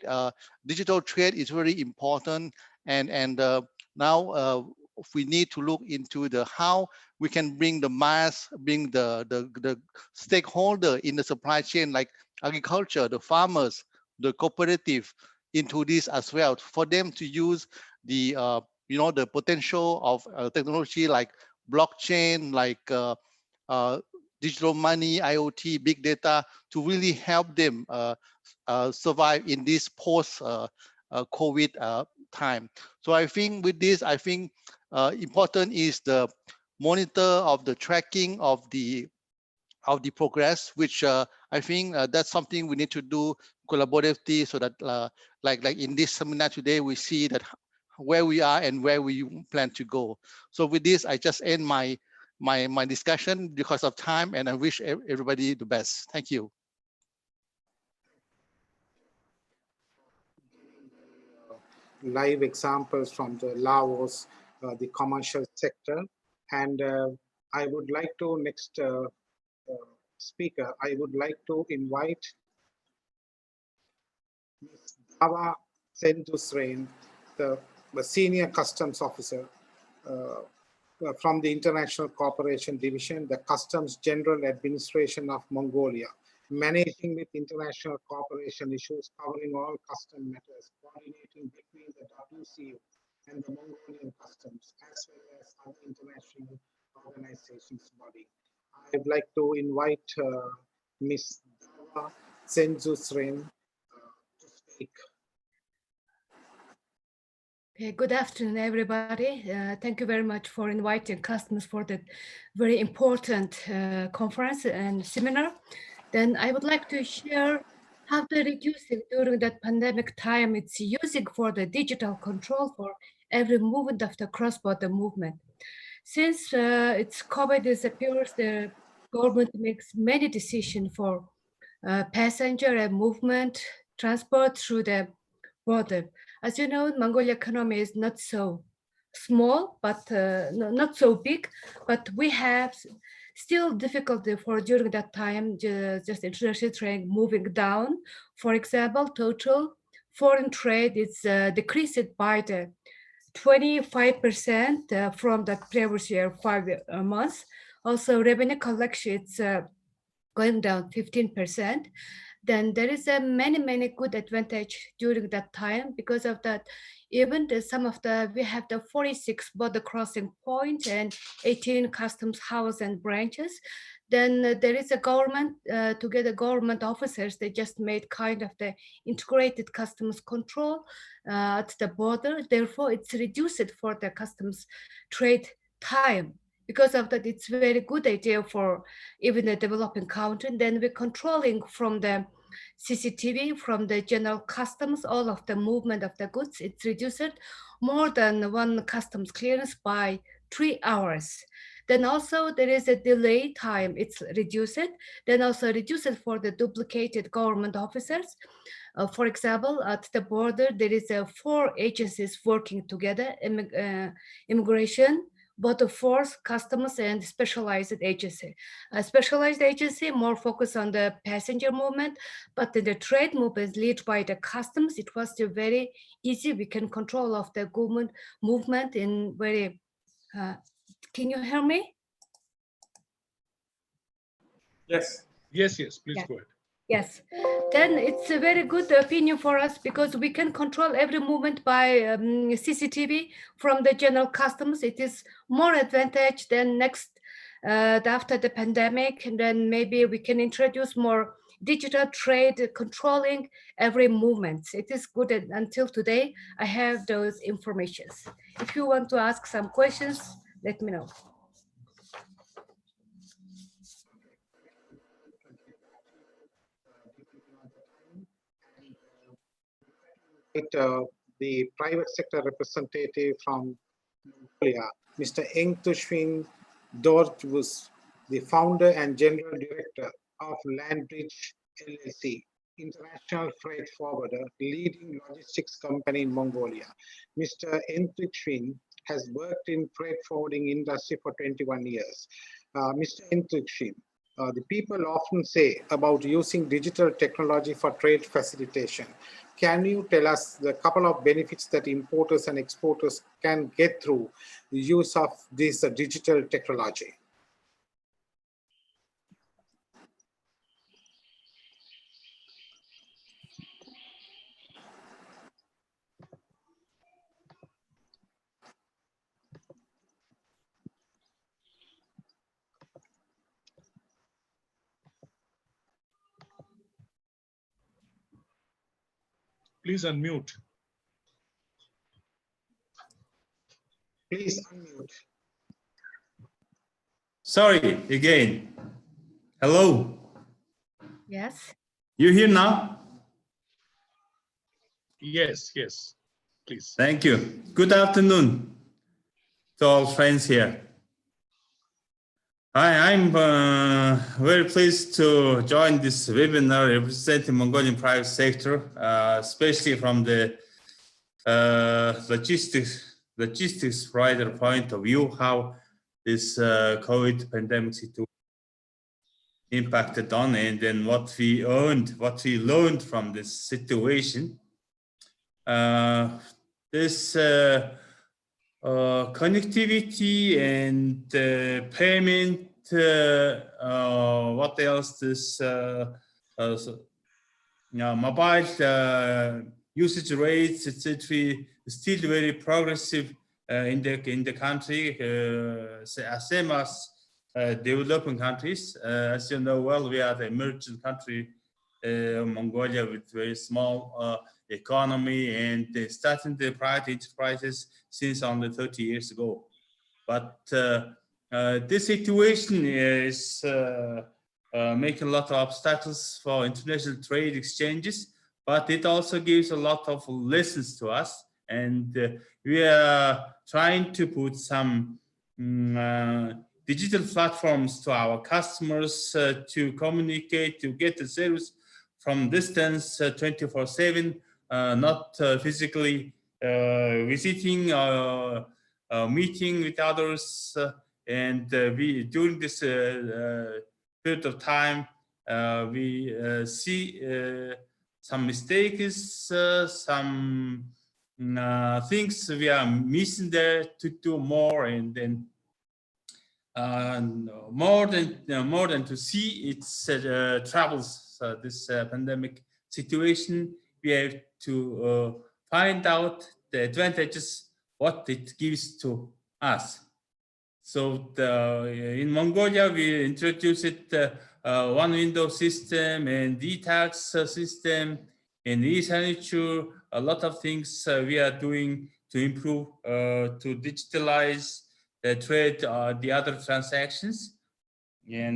digital trade is very important, and now we need to look into the how we can bring the mass, bring the stakeholder in the supply chain, like agriculture, the farmers, the cooperative, into this as well, for them to use the the potential of technology like blockchain, like digital money, IoT, big data, to really help them survive in this post-COVID time. So I think with this, I think important is the monitor of the tracking of the progress, which I think that's something we need to do collaboratively, so that like in this seminar today, we see that where we are and where we plan to go. So with this, I just end my discussion because of time, and I wish everybody the best. Thank you. Live examples from the Laos, the commercial sector. And I would like to, next speaker, I would like to invite Ms. Dava Sendusrain, the Senior Customs Officer from the International Cooperation Division, the Customs General Administration of Mongolia, managing with international cooperation issues covering all custom matters, coordinating between the WCU and the Mongolian customs, as well as other international organizations body. I'd like to invite Ms. Dava Sendusrain to speak. Okay, good afternoon, everybody. Thank you very much for inviting customers for the very important conference and seminar. Then I would like to share how to reduce it during that pandemic time. It's using for the digital control for every movement of the cross-border movement. Since it's COVID disappears, the government makes many decisions for passenger and movement transport through the border. As you know, Mongolia economy is not so small, but not so big, but we have still difficulty for during that time, just international trade moving down. For example, total foreign trade is decreased by the 25% from the previous year, 5 months. Also, revenue collection, it's going down 15%. Then there is a many good advantage during that time. Because of that, even some of the, we have the 46 border crossing point and 18 customs house and branches. Then there is a government, together government officers, they just made kind of the integrated customs control at the border. Therefore, it's reduced for the customs trade time. Because of that, it's very good idea for even the developing country. Then we're controlling from the CCTV, from the general customs, all of the movement of the goods. It's reduced more than one customs clearance by 3 hours. Then also there is a delay time, it's reduced. Then also reduced for the duplicated government officers. For example, at the border, there is 4 agencies working together, immigration, border force, customs, and specialized agency. A specialized agency more focused on the passenger movement, but in the trade movement led by the customs, it was still very easy. We can control of the government movement in very, can you hear me? Yes. Yes, please Yeah. go ahead. Yes, then it's a very good opinion for us because we can control every movement by CCTV from the general customs. It is more advantage than next after the pandemic, and then maybe we can introduce more digital trade controlling every movement. It is good, and until today I have those informations. If you want to ask some questions, let me know. The private sector representative from Mongolia, Mr. Eng Tushwin Dorjbus, the founder and general director of Landbridge LLC, international freight forwarder, leading logistics company in Mongolia. Mr. Eng Tushwin has worked in freight forwarding industry for 21 years. Mr. Eng Tushwin, the people often say about using digital technology for trade facilitation. Can you tell us the couple of benefits that importers and exporters can get through the use of this digital technology? Please unmute. Please unmute. Sorry, again. Hello. Yes. You here now? Yes, yes, please. Thank you. Good afternoon to all friends here. Hi, I'm very pleased to join this webinar representing Mongolian private sector, especially from the logistics provider point of view, how this COVID pandemic situation impacted on, and then what we learned from this situation. This connectivity and payment, what else? This mobile usage rates, etc., still very progressive in the country, same as developing countries. As you know well, we are the emerging country, Mongolia, with very small economy, and starting the private enterprises since only 30 years ago. But this situation is making a lot of obstacles for international trade exchanges, but it also gives a lot of lessons to us, and we are trying to put some digital platforms to our customers to communicate, to get the service from distance 24/7, not physically visiting or meeting with others. And we, during this period of time, we see some mistakes, some things we are missing there to do more, and then more than to see its troubles. This pandemic situation, we have to find out the advantages, what it gives to us. So in Mongolia, we introduced one window system and e-tax system and e-signature. A lot of things we are doing to improve, to digitalize the trade, the other transactions.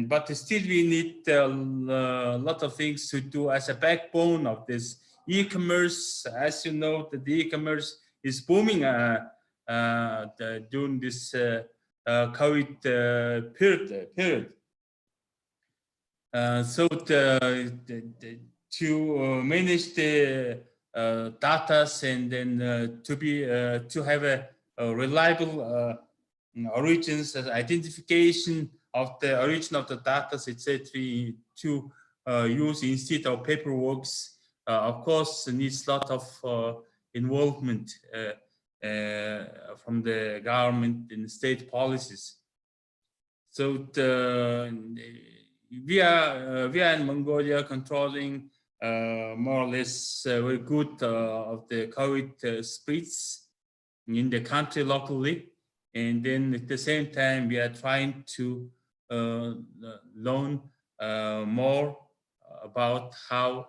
But still we need a lot of things to do as a backbone of this e-commerce. As you know, the e-commerce is booming during this COVID period. So to manage the data, and then to have a reliable origins, identification of the origin of the data, etc., to use instead of paperwork, of course, needs a lot of involvement from the government and state policies. So we are in Mongolia controlling more or less very good of the COVID spreads in the country locally. And then at the same time, we are trying to learn more about how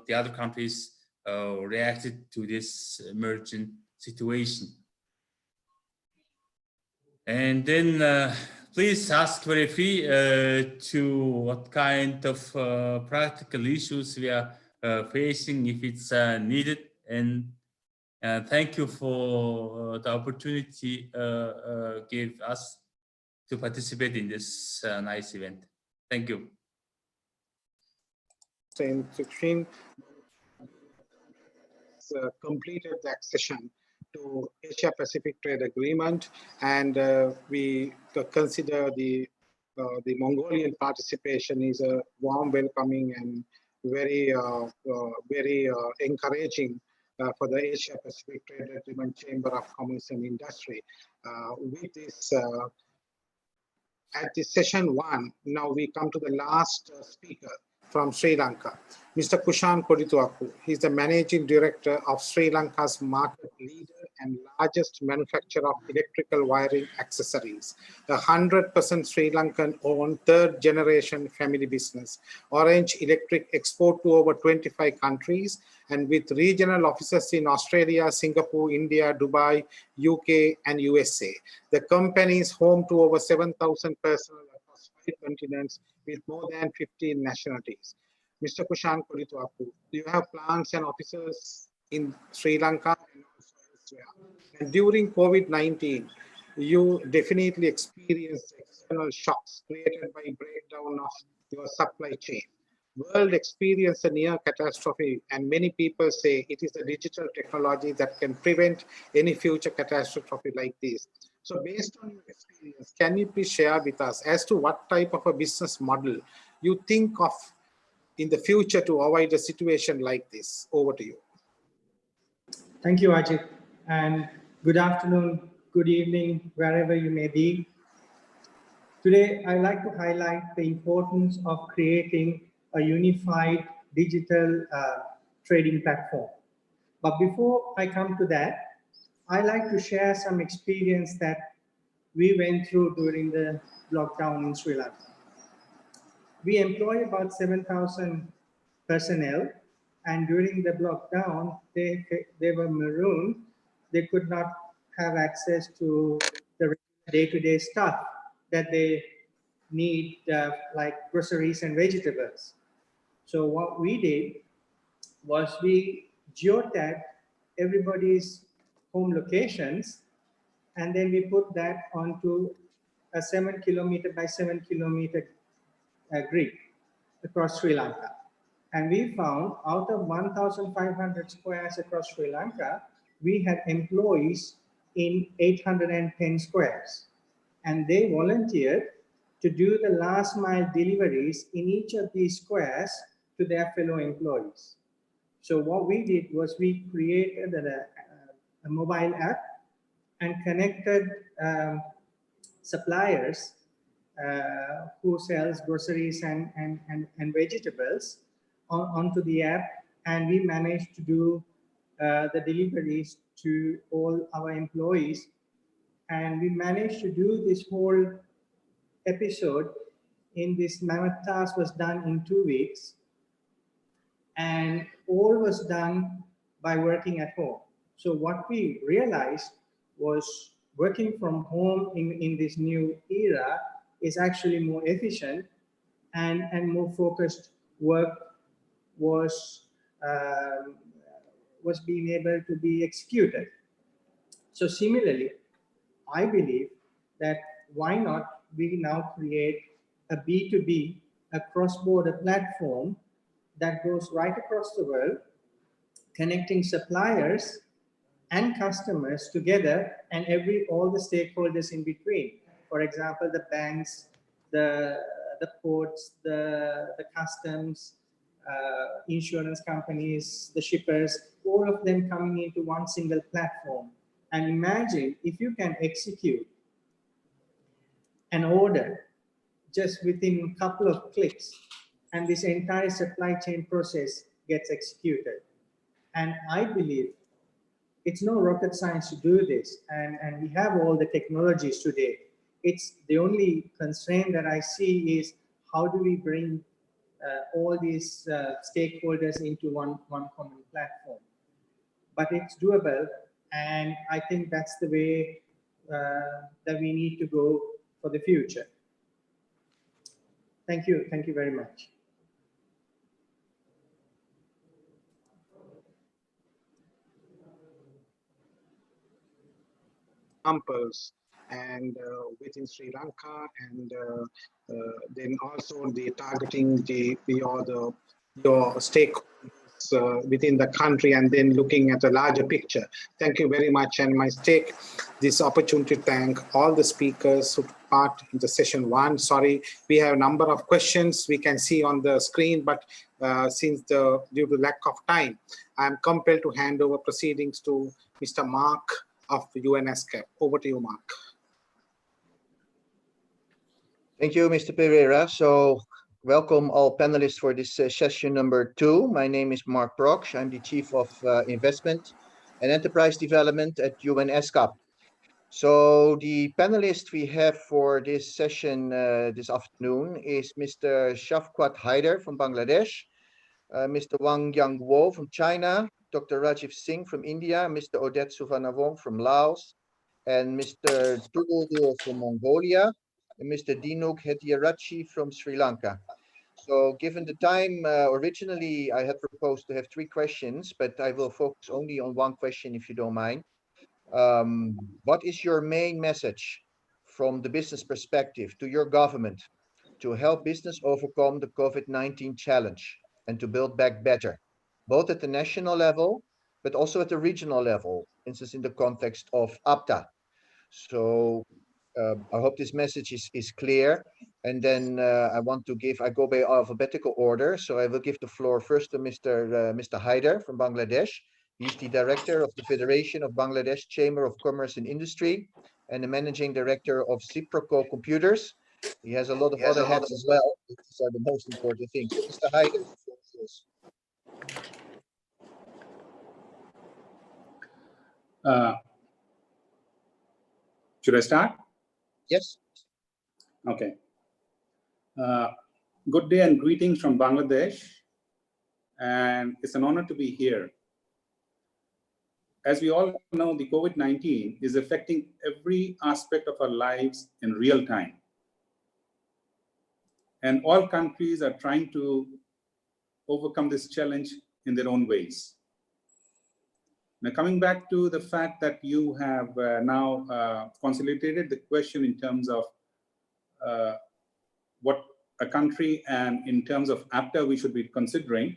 the other countries reacted to this emergent situation. And then please ask very free to what kind of practical issues we are facing, if it's needed. And thank you for the opportunity gave us to participate in this nice event. Thank you. In 16, completed the accession to Asia Pacific Trade Agreement, and we consider the Mongolian participation is a warm welcoming and very encouraging for the Asia Pacific Trade Agreement Chamber of Commerce and Industry. With this, at this session 1, now we come to the last speaker from Sri Lanka, Mr. Kushan Kodituaku. He's the Managing Director of Sri Lanka's Market Leader and largest manufacturer of electrical wiring accessories. A 100% Sri Lankan-owned third-generation family business. Orange Electric export to over 25 countries, and with regional offices in Australia, Singapore, India, Dubai, UK, and USA. The company is home to over 7,000 personnel across 5 continents with more than 15 nationalities. Mr. Kushan Kodituapu, do you have plants and offices in Sri Lanka and also elsewhere? And during COVID-19, you definitely experienced external shocks created by breakdown of your supply chain. World experienced a near catastrophe, and many people say it is the digital technology that can prevent any future catastrophe like this. So based on your experience, can you please share with us as to what type of a business model you think of in the future to avoid a situation like this? Over to you. Thank you, Ajit, and good afternoon, good evening, wherever you may be. Today, I'd like to highlight the importance of creating a unified digital trading platform. But before I come to that, I'd like to share some experience that we went through during the lockdown in Sri Lanka. We employ about 7,000 personnel, and during the lockdown, they were marooned. They could not have access to the day-to-day stuff that they need, like groceries and vegetables. So what we did was we geotagged everybody's home locations, and then we put that onto a 7 kilometer by 7 kilometer grid across Sri Lanka. And we found out of 1,500 squares across Sri Lanka, we had employees in 810 squares. And they volunteered to do the last mile deliveries in each of these squares to their fellow employees. So what we did was we created a mobile app and connected suppliers who sells groceries and vegetables onto the app, and we managed to do the deliveries to all our employees. And we managed to do this whole episode in this mammoth task was done in 2 weeks, and all was done by working at home. So what we realized was working from home in this new era is actually more efficient, and more focused work was being able to be executed. So similarly, I believe that why not we now create a B2B, a cross-border platform that goes right across the world, connecting suppliers and customers together, and all the stakeholders in between. For example, the banks, the ports, the customs, insurance companies, the shippers, all of them coming into one single platform. And imagine if you can execute an order just within a couple of clicks, and this entire supply chain process gets executed. And I believe it's no rocket science to do this, and we have all the technologies today. It's the only constraint that I see is how do we bring all these stakeholders into one common platform. But it's doable, and I think that's the way that we need to go for the future. Thank you very much. Examples and within Sri Lanka, and then also the targeting your stakeholders within the country, and then looking at a larger picture. Thank you very much, and I take this opportunity to thank all the speakers who took part in the session 1. Sorry, we have a number of questions we can see on the screen, but due to lack of time, I am compelled to hand over proceedings to Mr. Mark of UNSCAP. Over to you, Mark. Thank you, Mr. Pereira. So welcome all panelists for this session number 2. My name is Mark Brox. I'm the Chief of Investment and Enterprise Development at UN ESCAP. So the panelist we have for this session this afternoon is Mr. Shafqat Haider from Bangladesh, Mr. Wang Yangwo from China, Dr. Rajiv Singh from India, Mr. Odette Suvarnabhong from Laos, and Mr. Tugodo from Mongolia, and Mr. Dinuk Hetiarachi from Sri Lanka. So given the time, originally I had proposed to have 3 questions, but I will focus only on 1 question if you don't mind. What is your main message from the business perspective to your government to help business overcome the COVID-19 challenge and to build back better, both at the national level, but also at the regional level, for instance, in the context of APTA? So I hope this message is clear. And then I go by alphabetical order. So I will give the floor first to Mr. Haider from Bangladesh. He's the director of the Federation of Bangladesh Chamber of Commerce and Industry and the managing director of Ciproco Computers. He has a lot of other hats as well. These are the most important things. So Mr. Haider, the floor is yours. Should I start? Yes. Okay. Good day and greetings from Bangladesh. And it's an honor to be here. As we all know, the COVID-19 is affecting every aspect of our lives in real time. And all countries are trying to overcome this challenge in their own ways. Now, coming back to the fact that you have now consolidated the question in terms of what a country and in terms of APTA we should be considering,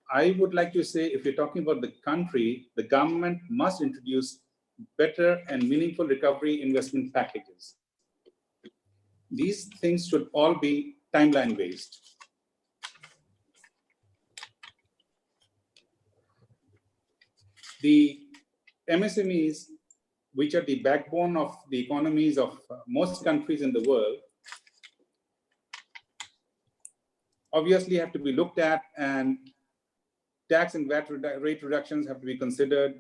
I would like to say, if you're talking about the country, the government must introduce better and meaningful recovery investment packages. These things should all be timeline-based. The MSMEs, which are the backbone of the economies of most countries in the world, obviously have to be looked at, and tax and VAT rate reductions have to be considered.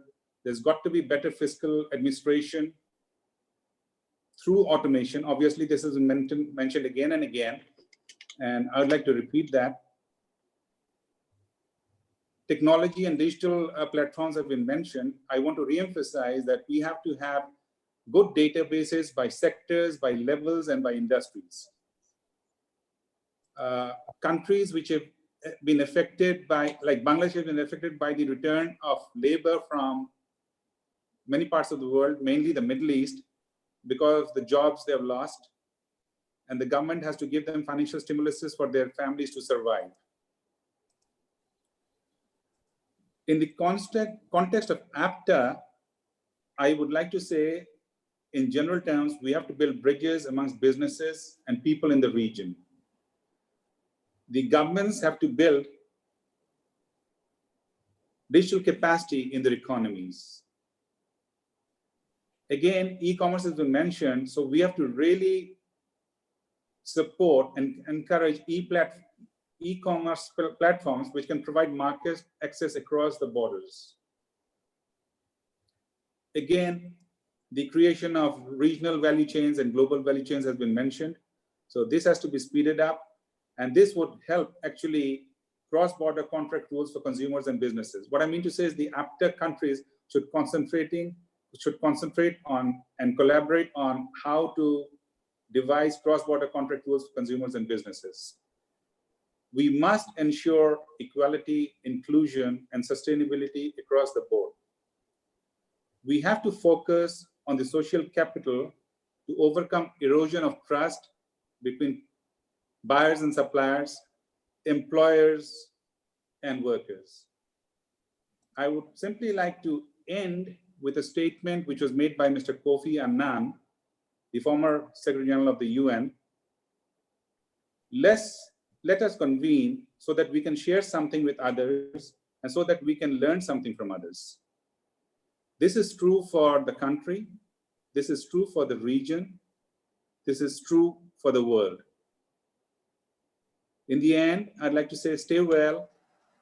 There's got to be better fiscal administration through automation. Obviously, this is mentioned again and again, and I would like to repeat that. Technology and digital platforms have been mentioned. I want to re-emphasize that we have to have good databases by sectors, by levels, and by industries. Countries which have been affected by, like Bangladesh, has been affected by the return of labor from many parts of the world, mainly the Middle East, because of the jobs they have lost, and the government has to give them financial stimuluses for their families to survive. In the context of APTA, I would like to say, in general terms, we have to build bridges amongst businesses and people in the region. The governments have to build digital capacity in their economies. Again, e-commerce has been mentioned, so we have to really support and encourage e-commerce platforms which can provide market access across the borders. Again, the creation of regional value chains and global value chains has been mentioned. So this has to be speeded up, and this would help actually cross-border contract rules for consumers and businesses. What I mean to say is the APTA countries should concentrate on and collaborate on how to devise cross-border contract rules for consumers and businesses. We must ensure equality, inclusion, and sustainability across the board. We have to focus on the social capital to overcome erosion of trust between buyers and suppliers, employers and workers. I would simply like to end with a statement which was made by Mr. Kofi Annan, the former Secretary General of the UN. Let us convene so that we can share something with others and so that we can learn something from others. This is true for the country. This is true for the region. This is true for the world. In the end, I'd like to say stay well,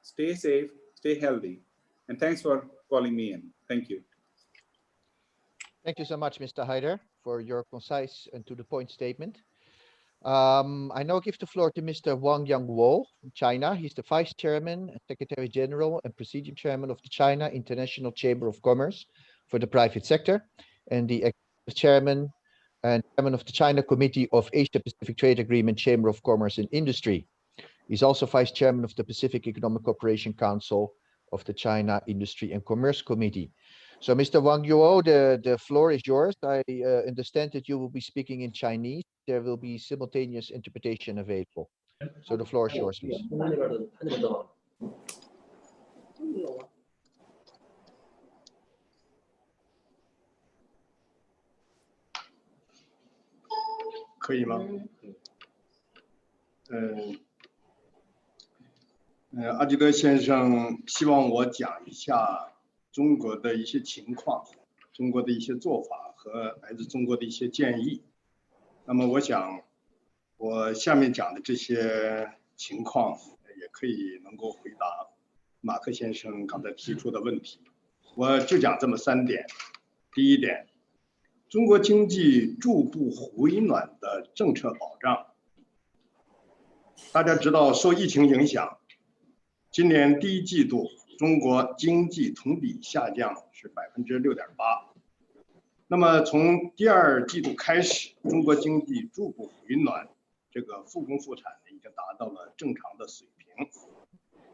stay safe, stay healthy. And thanks for calling me in. Thank you. Thank you so much, Mr. Haider, for your concise and to the point statement. I now give the floor to Mr. Wang Yangwo from China. He's the Vice Chairman, Secretary General, and Presidium Chairman of the China International Chamber of Commerce for the private sector, and the Executive Chairman and Chairman of the China Committee of Asia Pacific Trade Agreement Chamber of Commerce and Industry. He's also Vice Chairman of the Pacific Economic Cooperation Council of the China Industry and Commerce Committee. So, Mr. Wang Yuo, the floor is yours. I understand that you will be speaking in Chinese. There will be simultaneous interpretation available. So the floor is yours, please. 可以吗？阿基德先生希望我讲一下中国的一些情况，中国的一些做法和来自中国的一些建议。那么我想，我下面讲的这些情况也可以能够回答马克先生刚才提出的问题。我就讲这么3点。第一点，中国经济逐步回暖的政策保障。大家知道，受疫情影响，今年第1季度中国经济同比下降是6.8%。那么从第2季度开始，中国经济逐步回暖，这个复工复产已经达到了正常的水平。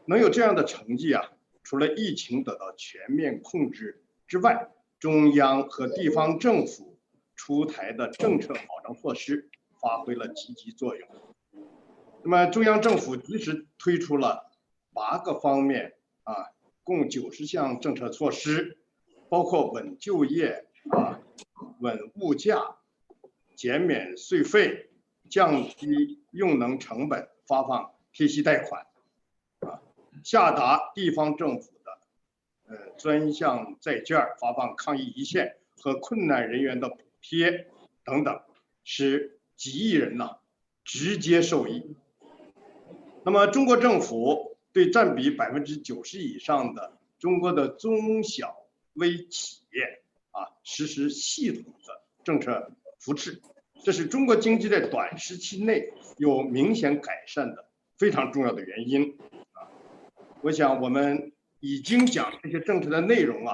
能有这样的成绩啊，除了疫情得到全面控制之外，中央和地方政府出台的政策保障措施发挥了积极作用。那么中央政府及时推出了8个方面共90项政策措施，包括稳就业稳物价、减免税费、降低用能成本、发放贴息贷款下达地方政府的专项债券，发放抗疫一线和困难人员的补贴等等，使几亿人直接受益。那么中国政府对占比90%以上的中国的中小微企业实施系统的政策扶持，这是中国经济在短时期内有明显改善的非常重要的原因我想我们已经将这些政策的内容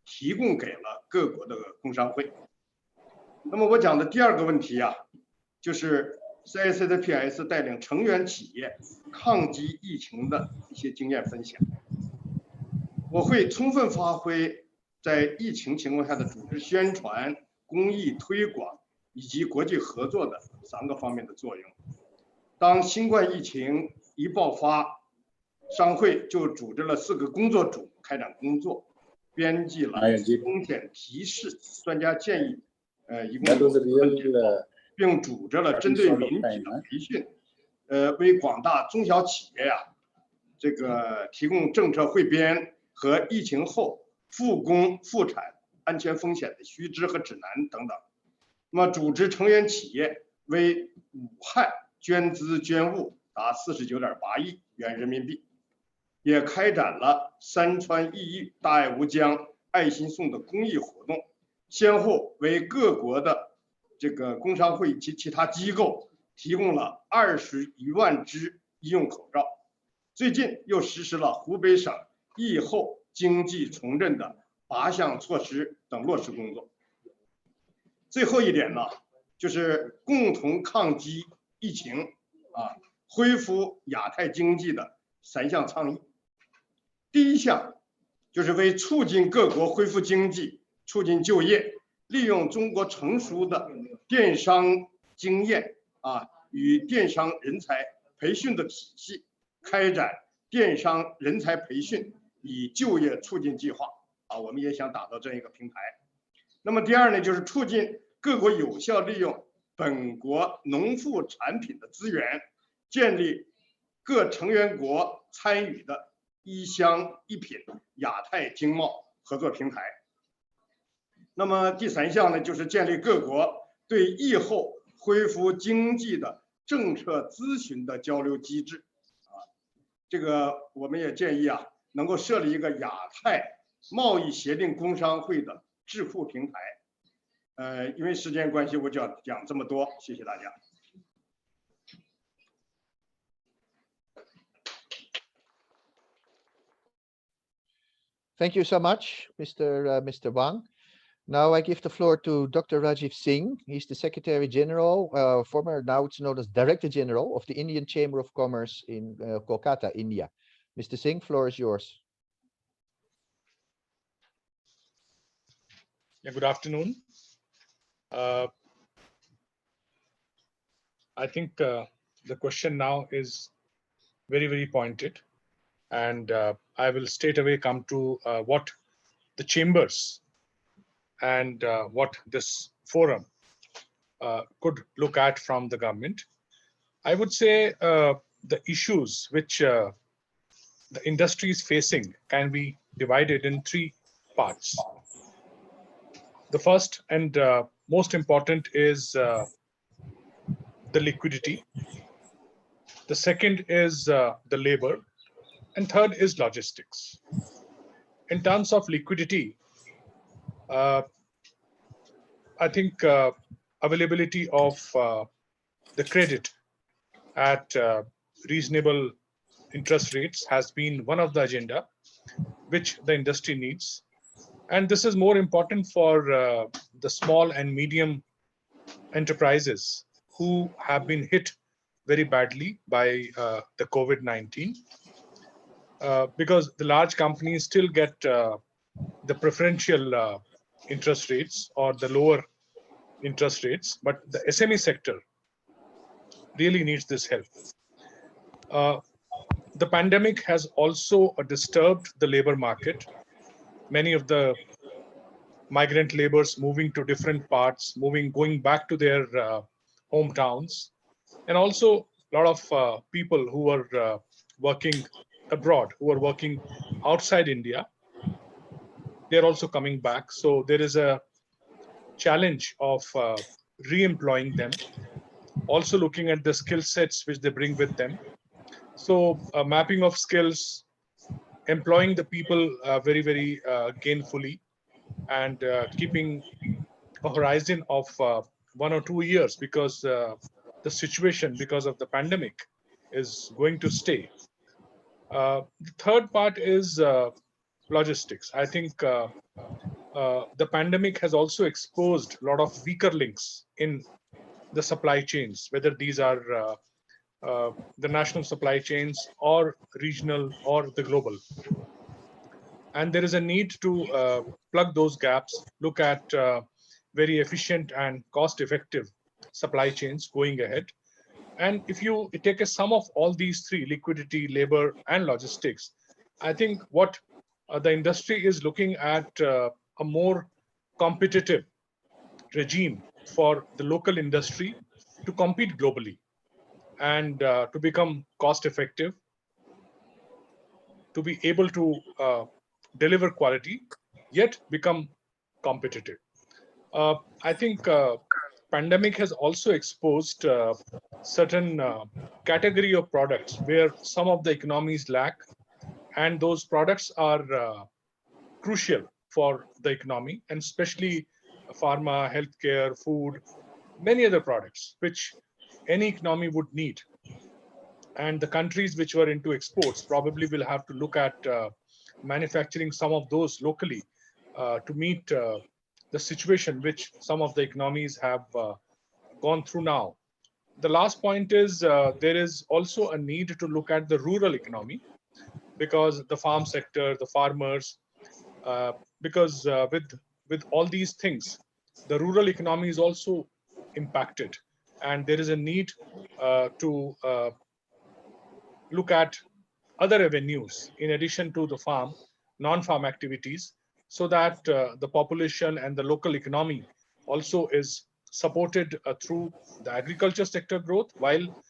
提供给了各国的工商会。那么我讲的第2个问题就是 CICPS 带领成员企业抗击疫情的一些经验分享。我会充分发挥在疫情情况下的组织宣传、公益推广以及国际合作的3个方面的作用。当新冠疫情一爆发，商会就组织了4个工作组开展工作，编辑了风险提示、专家建议，一共并组织了针对民企的培训，为广大中小企业这个提供政策汇编和疫情后复工复产安全风险的须知和指南等等。那么组织成员企业为武汉捐资捐物达49.8亿元人民币，也开展了山川异域、大爱无疆、爱心送的公益活动，先后为各国的这个工商会及其他机构提供了21万只医用口罩。最近又实施了湖北省疫后经济重振的8项措施等落实工作。最后一点就是共同抗击疫情恢复亚太经济的3项倡议。第1项就是为促进各国恢复经济、促进就业，利用中国成熟的电商经验与电商人才培训的体系，开展电商人才培训以就业促进计划我们也想打造这样一个平台。那么第2呢，就是促进各国有效利用本国农副产品的资源，建立各成员国参与的一乡一品亚太经贸合作平台。那么第3项呢，就是建立各国对疫后恢复经济的政策咨询的交流机制这个我们也建议能够设立一个亚太贸易协定工商会的智库平台。因为时间关系，我就要讲这么多，谢谢大家。Thank you so much, Mr. Wang. Now I give the floor to Dr. Rajiv Singh. He's the Secretary General, former, now it's known as Director General of the Indian Chamber of Commerce in Kolkata, India. Mr. Singh, floor is yours. Yeah, good afternoon. I think the question now is very, very pointed. And I will straight away come to what the chambers and what this forum could look at from the government. I would say the issues which the industry is facing can be divided in three parts. The first and most important is the liquidity. The second is the labor. And third is logistics. In terms of liquidity, I think availability of the credit at reasonable interest rates has been one of the agenda which the industry needs. And this is more important for the small and medium enterprises who have been hit very badly by the COVID-19. Because the large companies still get the preferential interest rates or the lower interest rates, but the SME sector really needs this help. The pandemic has also disturbed the labor market. Many of the migrant laborers moving to different parts, going back to their hometowns, and also a lot of people who are working abroad, who are working outside India, they're also coming back. So there is a challenge of re-employing them, also looking at the skill sets which they bring with them. So mapping of skills, employing the people very, very gainfully, and keeping a horizon of 1 or 2 years, because the situation because of the pandemic is going to stay. The third part is logistics. I think the pandemic has also exposed a lot of weaker links in the supply chains, whether these are the national supply chains or regional or the global. And there is a need to plug those gaps, look at very efficient and cost-effective supply chains going ahead. And if you take a sum of all these three, liquidity, labor, and logistics, I think what the industry is looking at a more competitive regime for the local industry to compete globally and to become cost effective, to be able to deliver quality, yet become competitive. I think pandemic has also exposed certain category of products where some of the economies lack, and those products are crucial for the economy, and especially pharma, healthcare, food, many other products which any economy would need. And the countries which were into exports probably will have to look at manufacturing some of those locally to meet the situation which some of the economies have gone through now. The last point is there is also a need to look at the rural economy, because the farm sector, the farmers, because with all these things, the rural economy is also impacted, and there is a need to look at other avenues in addition to the farm, non-farm activities, so that the population and the local economy also is supported through the agriculture sector growth, while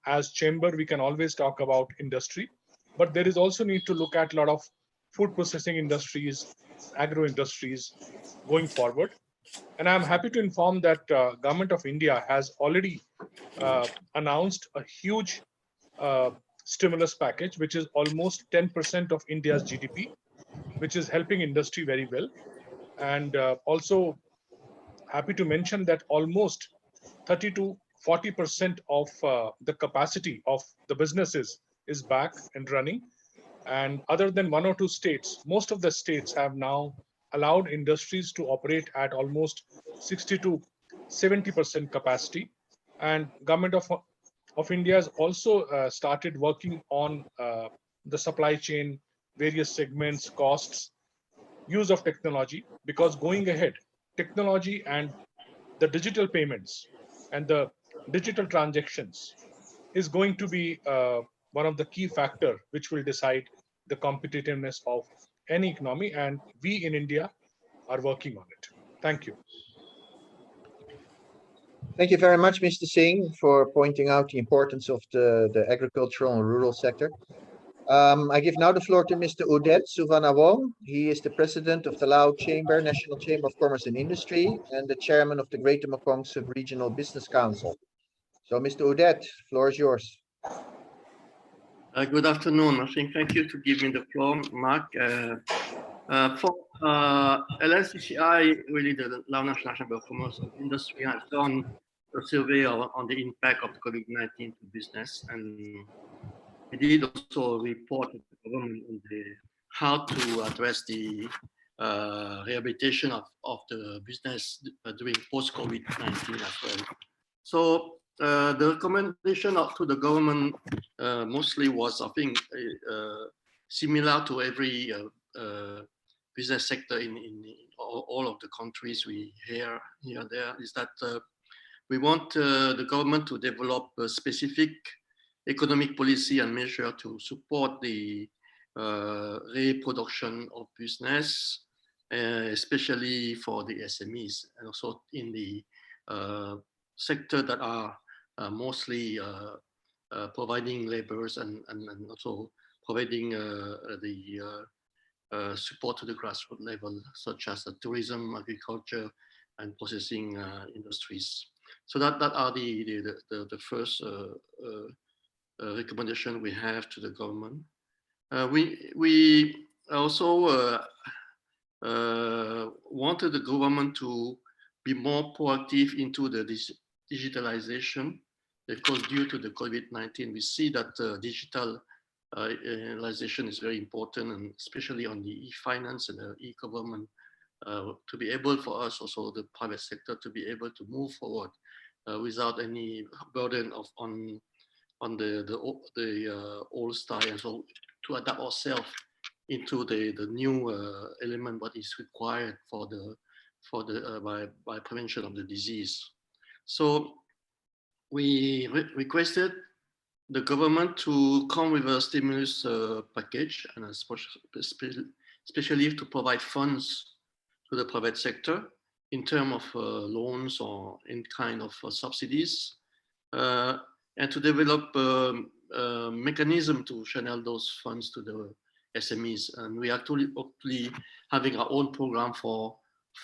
as chamber we can always talk about industry, but there is also need to look at a lot of food processing industries, agro industries going forward. And I'm happy to inform that Government of India has already announced a huge stimulus package, which is almost 10% of India's GDP, which is helping industry very well. And also happy to mention that almost 30 to 40% of the capacity of the businesses is back and running. And other than one or two states, most of the states have now allowed industries to operate at almost 60 to 70% capacity. And government of India has also started working on the supply chain, various segments, costs, use of technology, because going ahead, technology and the digital payments and the digital transactions is going to be one of the key factor which will decide the competitiveness of any economy, and we in India are working on it. Thank you. Thank you very much, Mr. Singh, for pointing out the importance of the agricultural and rural sector. I give now the floor to Mr. Udet Suvanawong. He is the president of the Lao Chamber, National Chamber of Commerce and Industry, and the chairman of the Greater Mekong Sub-Regional Business Council. So, Mr. Udet, floor is yours. Good afternoon. I think thank you to give me the floor, Mark. For LNCCI, really the Lao National Chamber of Commerce and Industry has done a survey on the impact of COVID-19 to business, and we did also report to the government on how to address the rehabilitation of the business during post-COVID-19 as well. So the recommendation to the government mostly was, I think, similar to every business sector in all of the countries we hear here and there, is that we want the government to develop a specific economic policy and measure to support the reproduction of business, especially for the SMEs, and also in the sector that are mostly providing laborers and also providing the support to the grassroots level, such as tourism, agriculture, and processing industries. So that are the first recommendation we have to the government. We also wanted the government to be more proactive into the digitalization, because due to the COVID-19, we see that digitalization is very important, and especially on the e-finance and the e-government, to be able for us, also the private sector, to be able to move forward without any burden on the old style, and so to adapt ourselves into the new element what is required for by prevention of the disease. So we requested the government to come with a stimulus package, and especially to provide funds to the private sector in terms of loans or in kind of subsidies, and to develop a mechanism to channel those funds to the SMEs. And we are actually having our own program for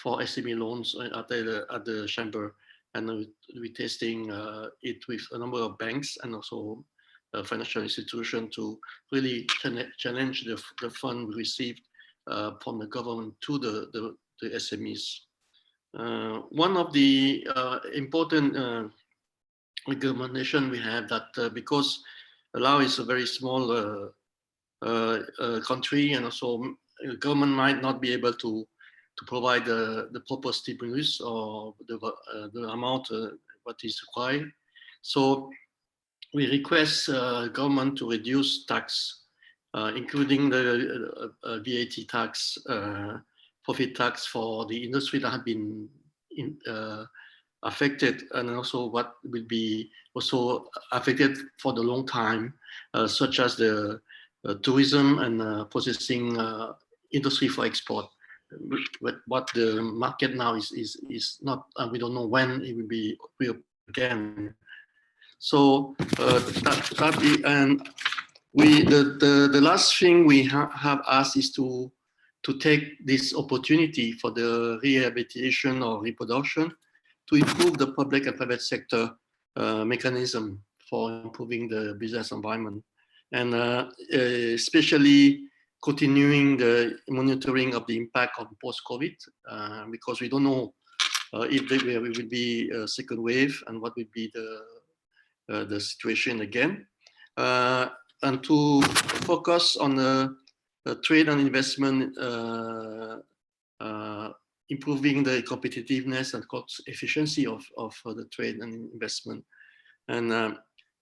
SME loans at the chamber, and we're testing it with a number of banks and also financial institutions to really challenge the fund we received from the government to the SMEs. One of the important recommendation we have that because Laos is a very small country, and also the government might not be able to provide the proper stimulus or the amount what is required. So we request government to reduce tax, including the VAT tax, profit tax for the industry that have been affected, and also what will be also affected for the long time, such as the tourism and processing industry for export. But what the market now is not, we don't know when it will be real again. So and the last thing we have asked is to take this opportunity for the rehabilitation or reproduction to improve the public and private sector mechanism for improving the business environment, and especially continuing the monitoring of the impact of post-COVID, because we don't know if there will be a second wave and what will be the situation again, and to focus on the trade and investment, improving the competitiveness and cost efficiency of the trade and investment, and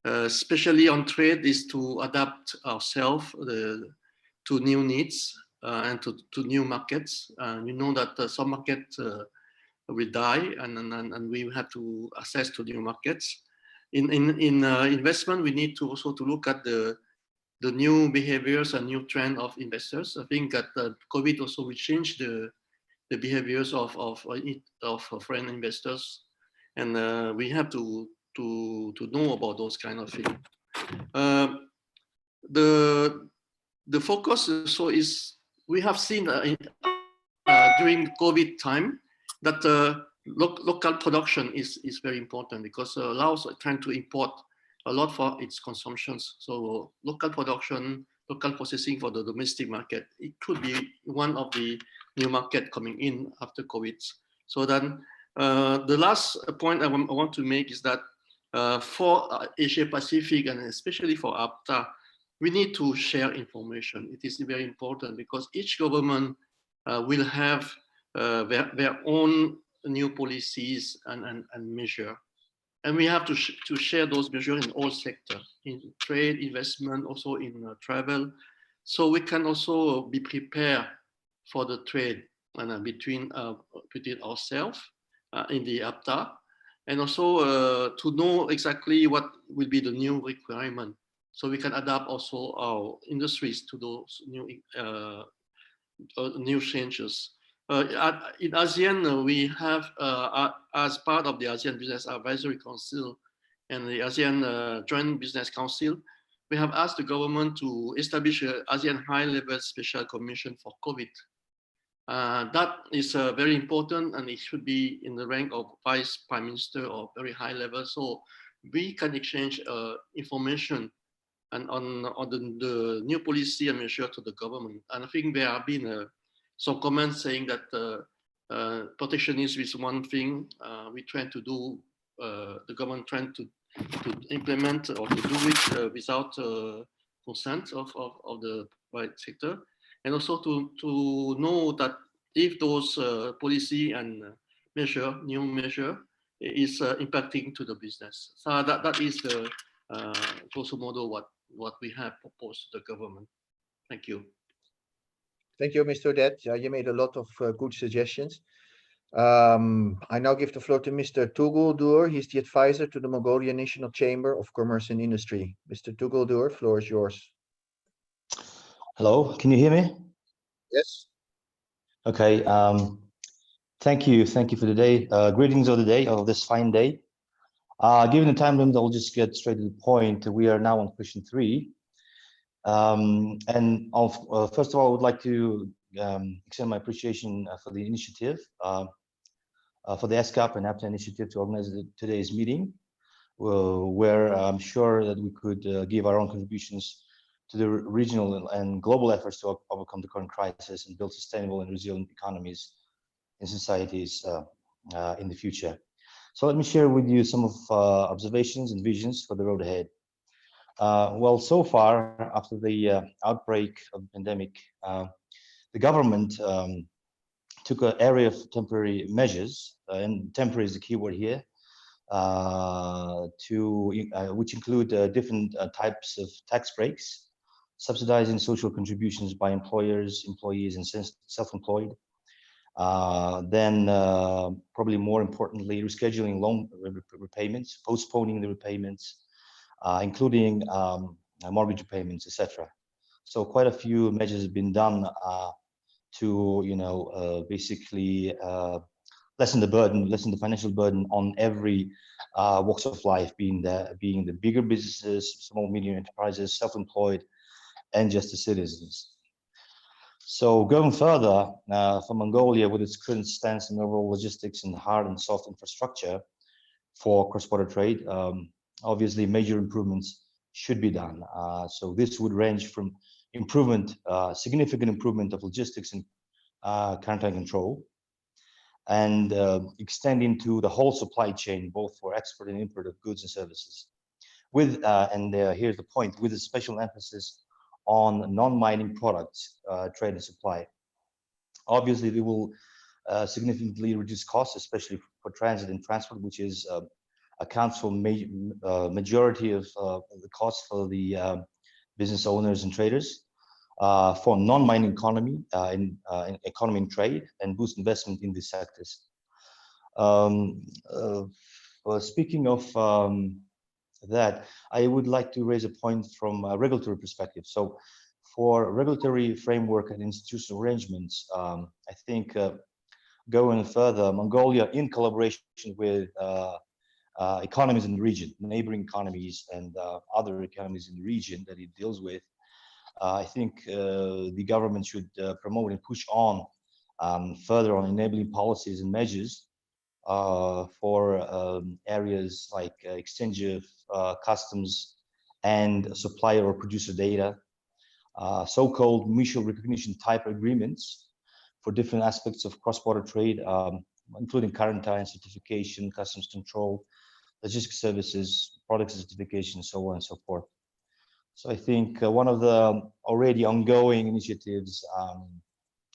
especially on trade is to adapt ourselves to new needs and to new markets. We know that some markets will die, and we have to access to new markets. In investment, we need to also to look at the new behaviors and new trend of investors. I think that COVID also will change the behaviors of foreign investors, and we have to know about those kind of things. The focus also is, we have seen during COVID time that local production is very important, because Laos are trying to import a lot for its consumptions. So local production, local processing for the domestic market, it could be one of the new market coming in after COVID. So then the last point I want to make is that for Asia Pacific, and especially for APTA, we need to share information. It is very important, because each government will have their own new policies and measure. And we have to share those measures in all sectors, in trade, investment, also in travel. So we can also be prepared for the trade between ourselves in the APTA, and also to know exactly what will be the new requirement, so we can adapt also our industries to those new changes. In ASEAN, we have, as part of the ASEAN Business Advisory Council and the ASEAN Joint Business Council, we have asked the government to establish an ASEAN high-level special commission for COVID. That is very important, and it should be in the rank of Vice Prime Minister or very high level, so we can exchange information and on the new policy and measure to the government. And I think there have been some comments saying that protectionism is one thing we try to do, the government trying to implement or to do it without consent of the private sector, and also to know that if those policy and new measure is impacting to the business. So that is the also model what we have proposed to the government. Thank you. Thank you, Mr. Det. You made a lot of good suggestions. I now give the floor to Mr. Tugul Dur. He's the advisor to the Mongolian National Chamber of Commerce and Industry. Mr. Tugul Dur, floor is yours. Hello, can you hear me? Yes. Okay. Thank you for the day. Greetings of the day, of this fine day. Given the time limit, I'll just get straight to the point. We are now on question 3. First of all, I would like to extend my appreciation for the initiative, for the ESCAP and APTA initiative to organize today's meeting, where I'm sure that we could give our own contributions to the regional and global efforts to overcome the current crisis and build sustainable and resilient economies and societies in the future. So let me share with you some of observations and visions for the road ahead. Well, so far, after the outbreak of the pandemic, the government took an area of temporary measures, and temporary is the key word here, which include different types of tax breaks, subsidizing social contributions by employers, employees, and self-employed. Then, probably more importantly, rescheduling loan repayments, postponing the repayments, including mortgage repayments, etc. So quite a few measures have been done to, basically lessen the financial burden on every walks of life, being the bigger businesses, small, medium enterprises, self-employed, and just the citizens. So going further, for Mongolia, with its current stance in overall logistics and hard and soft infrastructure for cross-border trade, obviously major improvements should be done. So this would range from improvement, significant improvement of logistics and quarantine control, and extending to the whole supply chain, both for export and import of goods and services. With here's the point, with a special emphasis on non-mining products, trade and supply. Obviously, they will significantly reduce costs, especially for transit and transport, which is accounts for majority of the costs for the business owners and traders. For non-mining economy, economy and trade, and boost investment in these sectors. Speaking of that, I would like to raise a point from a regulatory perspective. So for regulatory framework and institutional arrangements, I think going further, Mongolia, in collaboration with economies in the region, neighboring economies and other economies in the region that it deals with, I think the government should promote and push on further on enabling policies and measures for areas like exchange of customs and supplier or producer data, so-called mutual recognition type agreements for different aspects of cross-border trade, including quarantine, certification, customs control, logistics services, product certification, so on and so forth. So I think one of the already ongoing initiatives,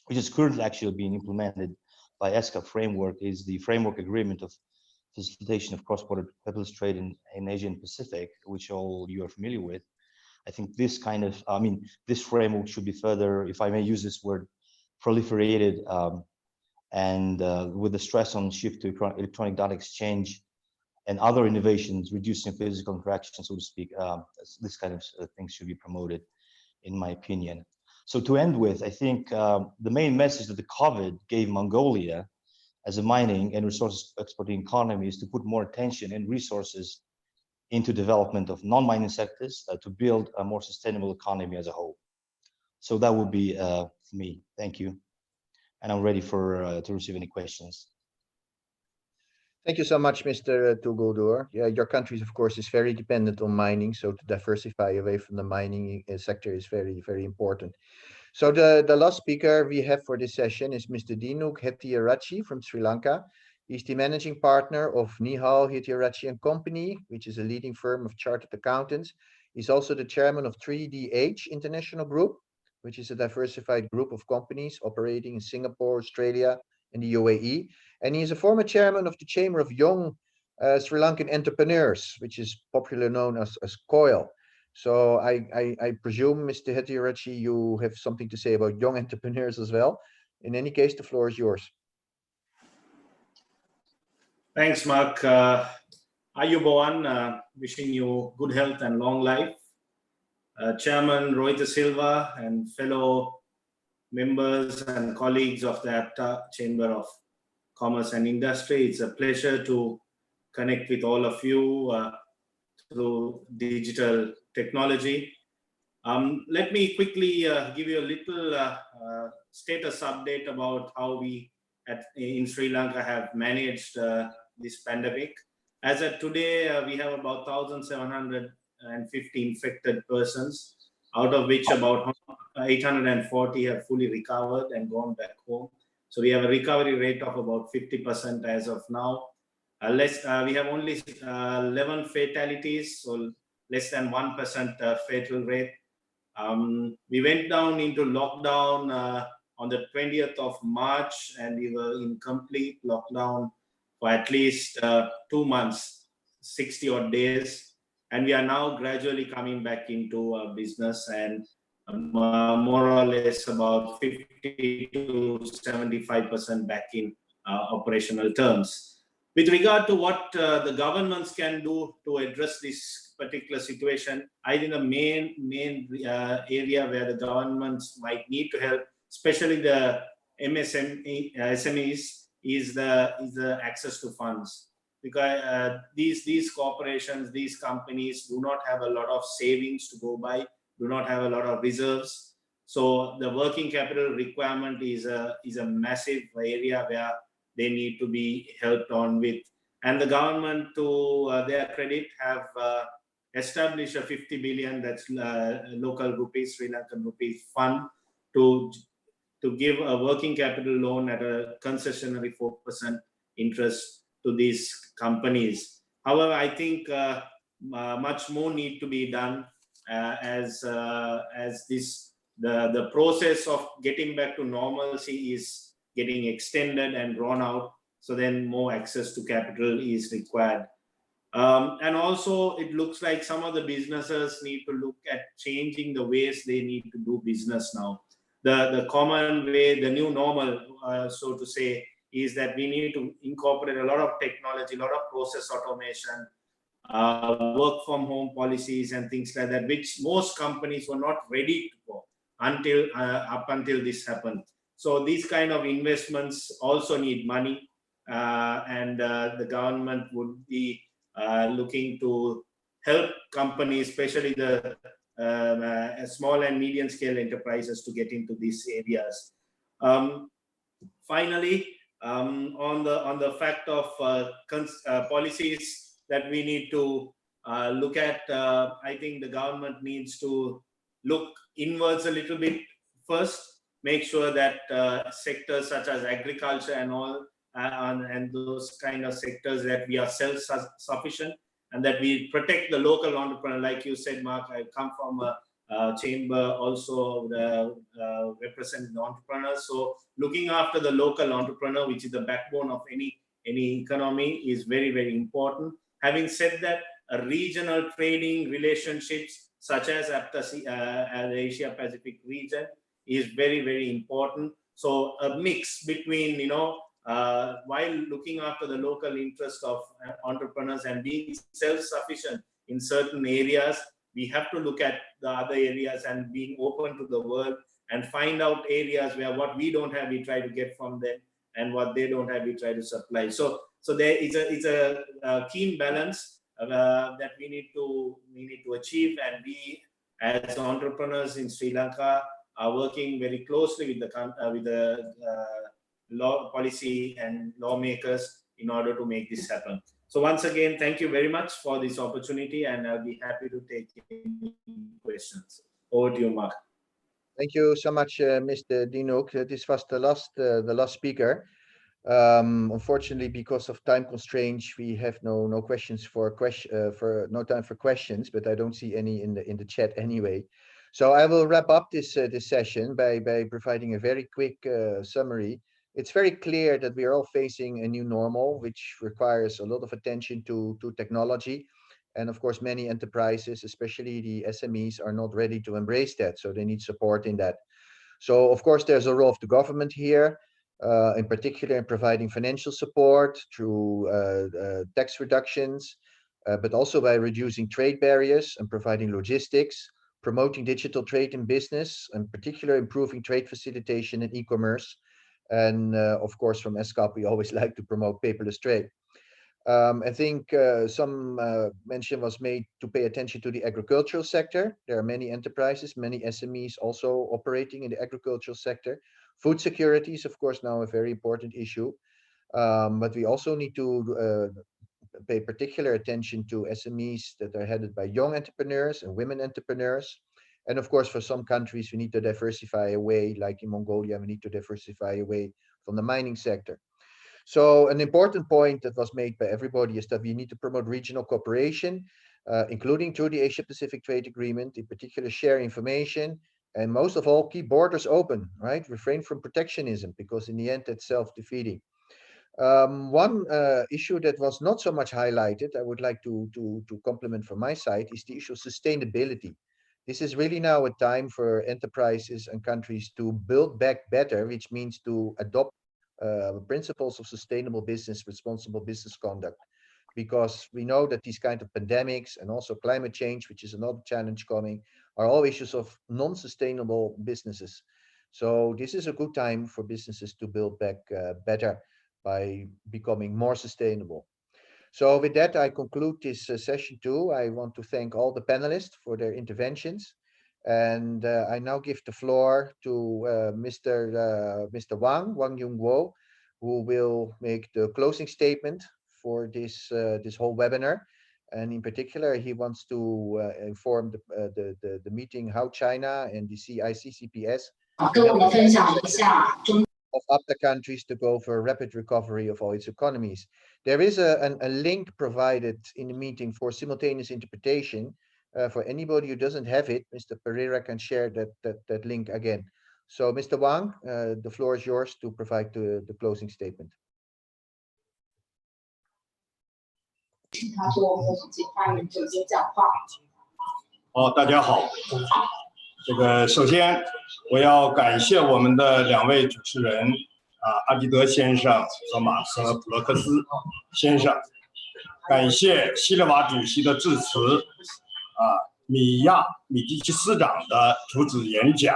which is currently actually being implemented by ESCAP framework, is the framework agreement of facilitation of cross-border capitalist trade in Asia and Pacific, which all you are familiar with. I think this kind of, this framework should be further, if I may use this word, proliferated, and with the stress on shift to electronic data exchange and other innovations, reducing physical interaction, so to speak. This kind of things should be promoted, in my opinion. So to end with, I think the main message that the COVID gave Mongolia as a mining and resources exporting economy is to put more attention and resources into development of non-mining sectors to build a more sustainable economy as a whole. So that would be for me. Thank you. And I'm ready for to receive any questions. Thank you so much, Mr. Tugodur. Yeah, your country, of course, is very dependent on mining, so to diversify away from the mining sector is very, very important. So the last speaker we have for this session is Mr. Dinuk Hettiarachchi from Sri Lanka. He's the managing partner of Nihal Hettiarachchi and Company, which is a leading firm of chartered accountants. He's also the chairman of 3DH International Group, which is a diversified group of companies operating in Singapore, Australia, and the UAE. And he is a former chairman of the Chamber of Young Sri Lankan Entrepreneurs, which is popularly known as COIL. So I presume, Mr. Hettiarachchi, you have something to say about young entrepreneurs as well. In any case, the floor is yours. Thanks, Mark. Ayubowan, wishing you good health and long life. Chairman Rohit Silva and fellow members and colleagues of the APTA Chamber of Commerce and Industry, it's a pleasure to connect with all of you through digital technology. Let me quickly give you a little status update about how we in Sri Lanka have managed this pandemic. As of today, we have about 1,750 infected persons, out of which about 840 have fully recovered and gone back home. So we have a recovery rate of about 50% as of now. We have only 11 fatalities, so less than 1% fatal rate. We went down into lockdown on the 20th of March, and we were in complete lockdown for at least 2 months, 60 odd days. And we are now gradually coming back into business, and more or less about 50 to 75% back in operational terms. With regard to what the governments can do to address this particular situation, I think the main area where the governments might need to help, especially the SMEs, is the access to funds. Because these corporations, these companies do not have a lot of savings to go by, do not have a lot of reserves. So the working capital requirement is a massive area where they need to be helped on with. And the government, to their credit, have establish a 50 billion, that's local rupees, Sri Lankan rupees fund to give a working capital loan at a concessionary 4% interest to these companies. However, I think much more need to be done as the process of getting back to normalcy is getting extended and drawn out. So then more access to capital is required. And also it looks like some of the businesses need to look at changing the ways they need to do business now. The common way, the new normal, so to say, is that we need to incorporate a lot of technology, a lot of process automation, work from home policies and things like that, which most companies were not ready to go until up until this happened. So these kind of investments also need money, and the government would be looking to help companies, especially the small and medium scale enterprises, to get into these areas. Finally, on the fact of policies that we need to look at, I think the government needs to look inwards a little bit first, make sure that sectors such as agriculture and all, and those kind of sectors, that we are self-sufficient and that we protect the local entrepreneur. Like you said, Mark, I come from a chamber also represent the entrepreneurs. So looking after the local entrepreneur, which is the backbone of any economy, is very, very important. Having said that, regional trading relationships such as the Asia Pacific region is very, very important. So a mix between, while looking after the local interest of entrepreneurs and being self-sufficient in certain areas, we have to look at the other areas and being open to the world and find out areas where what we don't have, we try to get from them, and what they don't have, we try to supply. So there is a keen balance that we need to achieve, and we as entrepreneurs in Sri Lanka are working very closely with the law policy and lawmakers in order to make this happen. So once again, thank you very much for this opportunity, and I'll be happy to take any questions. Over to you, Mark. Thank you so much, Mr. Dinook. This was the last speaker. Unfortunately, because of time constraints, we have no questions for no time for questions, but I don't see any in the chat anyway. So I will wrap up this session by providing a very quick summary. It's very clear that we are all facing a new normal, which requires a lot of attention to technology. And of course, many enterprises, especially the SMEs, are not ready to embrace that. So they need support in that. So of course, there's a role of the government here, in particular in providing financial support through tax reductions, but also by reducing trade barriers and providing logistics, promoting digital trade and business, and particularly improving trade facilitation and e-commerce. And of course, from ESCAP, we always like to promote paperless trade. I think some mention was made to pay attention to the agricultural sector. There are many enterprises, many SMEs also operating in the agricultural sector. Food security is, of course, now a very important issue. But we also need to pay particular attention to SMEs that are headed by young entrepreneurs and women entrepreneurs. And of course, for some countries, we need to diversify away, like in Mongolia, we need to diversify away from the mining sector. So an important point that was made by everybody is that we need to promote regional cooperation, including through the Asia-Pacific Trade Agreement, in particular share information, and most of all, keep borders open, right? Refrain from protectionism, because in the end, it's self-defeating. One issue that was not so much highlighted, I would like to compliment from my side, is the issue of sustainability. This is really now a time for enterprises and countries to build back better, which means to adopt principles of sustainable business, responsible business conduct, because we know that these kind of pandemics and also climate change, which is another challenge coming, are all issues of non-sustainable businesses. So this is a good time for businesses to build back better by becoming more sustainable. So with that, I conclude this session too. I want to thank all the panelists for their interventions. And I now give the floor to Mr. Wang Yung-wo, who will make the closing statement for this whole webinar. and in particular, he wants to inform the meeting how China and the CICCPS of APTA countries to go for a rapid recovery of all its economies. There is a link provided in the meeting for simultaneous interpretation. For anybody who doesn't have it, Mr. Pereira can share that link again. So, Mr. Wang, the floor is yours to provide the closing statement. 他说我们已经发言就已经讲话。好，大家好。首先我要感谢我们的2位主持人阿基德先生和马克普洛克斯先生，感谢希勒瓦主席的致辞，米蒂奇司长的主旨演讲，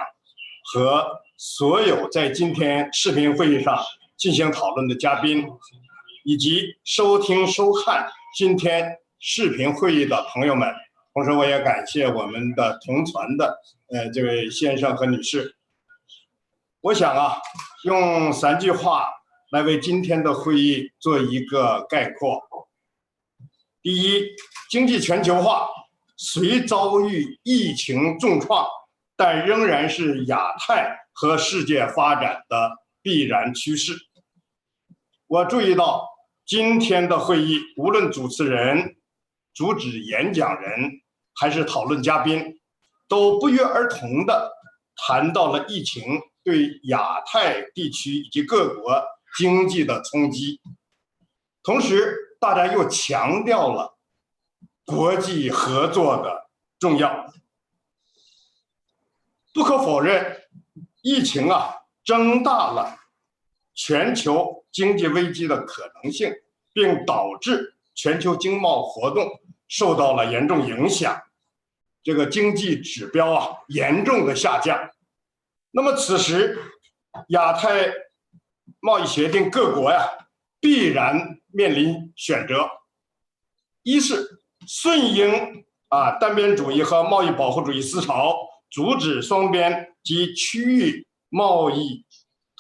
和所有在今天视频会议上进行讨论的嘉宾，以及收听收看今天视频会议的朋友们。同时，我也感谢我们的同传的这位先生和女士。我想用3句话来为今天的会议做一个概括。第一，经济全球化虽遭遇疫情重创，但仍然是亚太和世界发展的必然趋势。我注意到今天的会议，无论主持人、主旨演讲人还是讨论嘉宾，都不约而同地谈到了疫情对亚太地区以及各国经济的冲击，同时大家又强调了国际合作的重要。不可否认，疫情增大了全球经济危机的可能性，并导致全球经贸活动受到了严重影响，这个经济指标严重的下降。那么此时，亚太贸易协定各国必然面临选择：一是顺应单边主义和贸易保护主义思潮，阻止双边及区域贸易、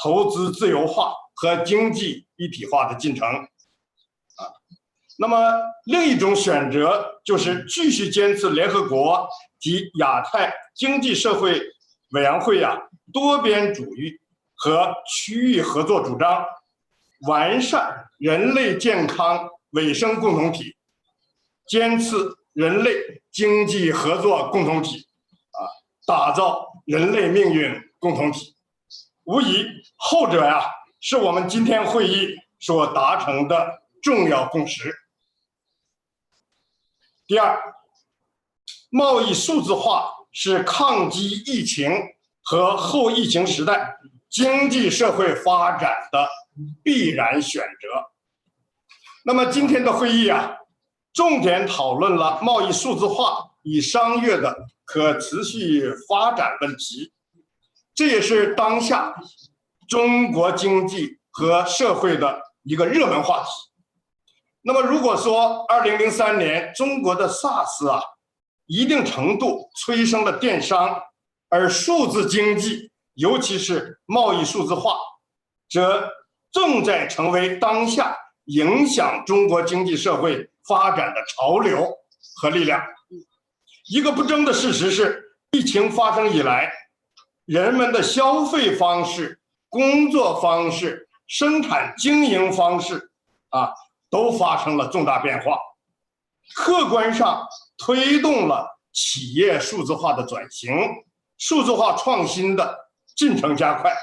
投资自由化和经济一体化的进程。那么另一种选择就是继续坚持联合国及亚太经济社会委员会多边主义和区域合作主张，完善人类健康卫生共同体，坚持人类经济合作共同体，打造人类命运共同体。无疑，后者是我们今天会议所达成的重要共识。第二，贸易数字化是抗击疫情和后疫情时代经济社会发展的必然选择。那么今天的会议重点讨论了贸易数字化与商业的可持续发展问题，这也是当下中国经济和社会的一个热门话题。那么如果说2003年中国的 SARS 一定程度催生了电商，而数字经济，尤其是贸易数字化，则正在成为当下影响中国经济社会发展的潮流和力量。一个不争的事实是，疫情发生以来，人们的消费方式、工作方式、生产经营方式都发生了重大变化，客观上推动了企业数字化的转型，数字化创新的进程加快。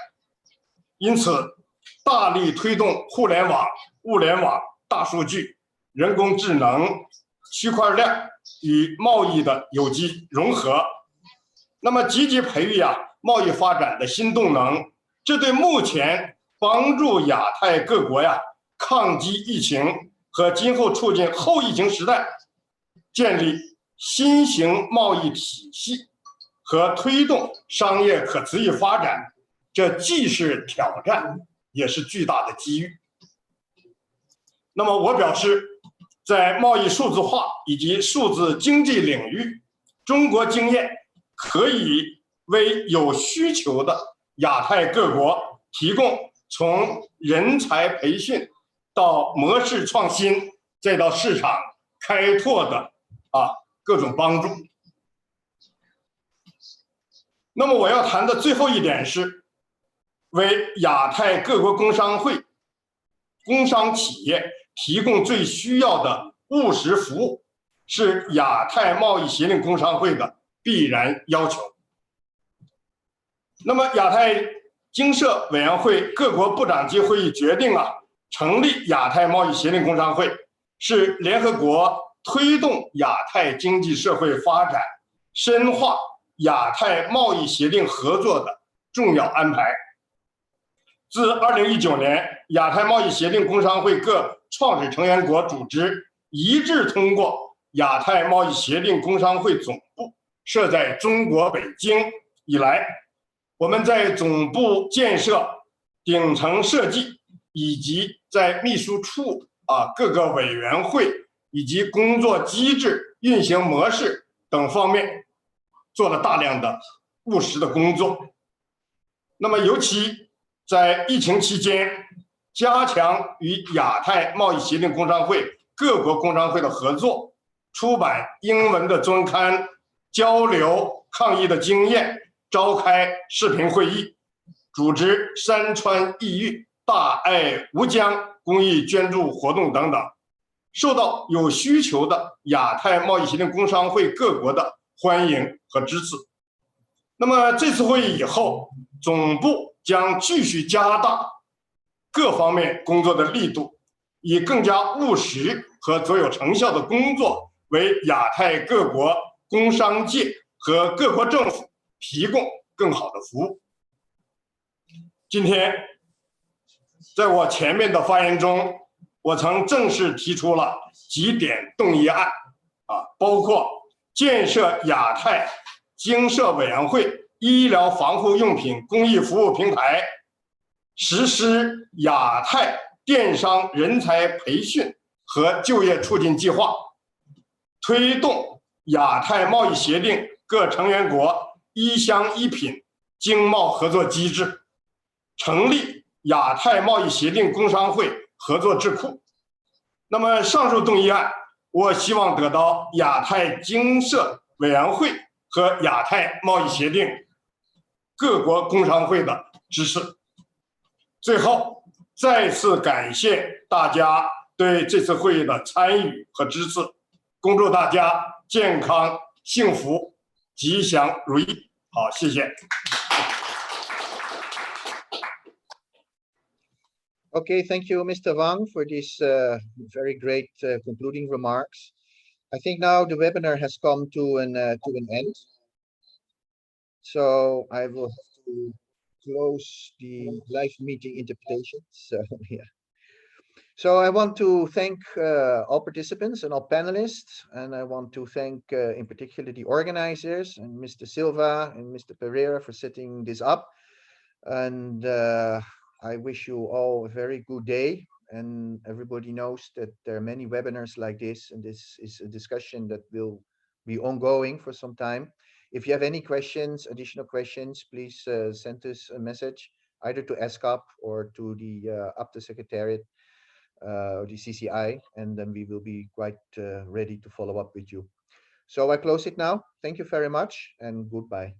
因此，大力推动互联网、物联网、大数据、人工智能、区块链与贸易的有机融合，那么积极培育贸易发展的新动能，这对目前帮助亚太各国抗击疫情和今后促进后疫情时代建立新型贸易体系和推动商业可持续发展，这既是挑战，也是巨大的机遇。那么我表示，在贸易数字化以及数字经济领域，中国经验可以为有需求的亚太各国提供从人才培训到模式创新，再到市场开拓的各种帮助。那么我要谈的最后一点是，为亚太各国工商会、工商企业提供最需要的务实服务，是亚太贸易协定工商会的必然要求。那么亚太经社委员会各国部长级会议决定成立亚太贸易协定工商会，是联合国推动亚太经济社会发展、深化亚太贸易协定合作的重要安排。自2019年，亚太贸易协定工商会各创始成员国组织一致通过亚太贸易协定工商会总部设在中国北京以来，我们在总部建设、顶层设计以及在秘书处各个委员会以及工作机制、运行模式等方面做了大量的务实的工作。那么尤其在疫情期间，加强与亚太贸易协定工商会各国工商会的合作，出版英文的周刊，交流抗疫的经验，召开视频会议，组织山川异域大爱无疆公益捐助活动等等，受到有需求的亚太贸易协定工商会各国的欢迎和支持。那么这次会议以后，总部将继续加大各方面工作的力度，以更加务实和卓有成效的工作，为亚太各国工商界和各国政府提供更好的服务。今天，在我前面的发言中，我曾正式提出了几点动议案，包括建设亚太经社委员会医疗防护用品公益服务平台，实施亚太电商人才培训和就业促进计划，推动亚太贸易协定各成员国一乡一品经贸合作机制，成立亚太贸易协定工商会合作智库。那么上述动议案，我希望得到亚太经社委员会和亚太贸易协定各国工商会的支持。最后，再次感谢大家对这次会议的参与和支持，恭祝大家健康、幸福、吉祥如意。好，谢谢。Okay, thank you, Mr. Wang, for these very great concluding remarks. I think now the webinar has come to an end. So I will have to close the live meeting interpretation. So yeah. So I want to thank all participants and all panelists, and I want to thank in particular the organizers and Mr. Silva and Mr. Pereira for setting this up. And I wish you all a very good day. And everybody knows that there are many webinars like this, and this is a discussion that will be ongoing for some time. If you have any questions, additional questions, please send us a message either to ESCOP or to the UPTA Secretariat or the CCI, and then we will be quite ready to follow up with you. So I close it now. Thank you very much and goodbye.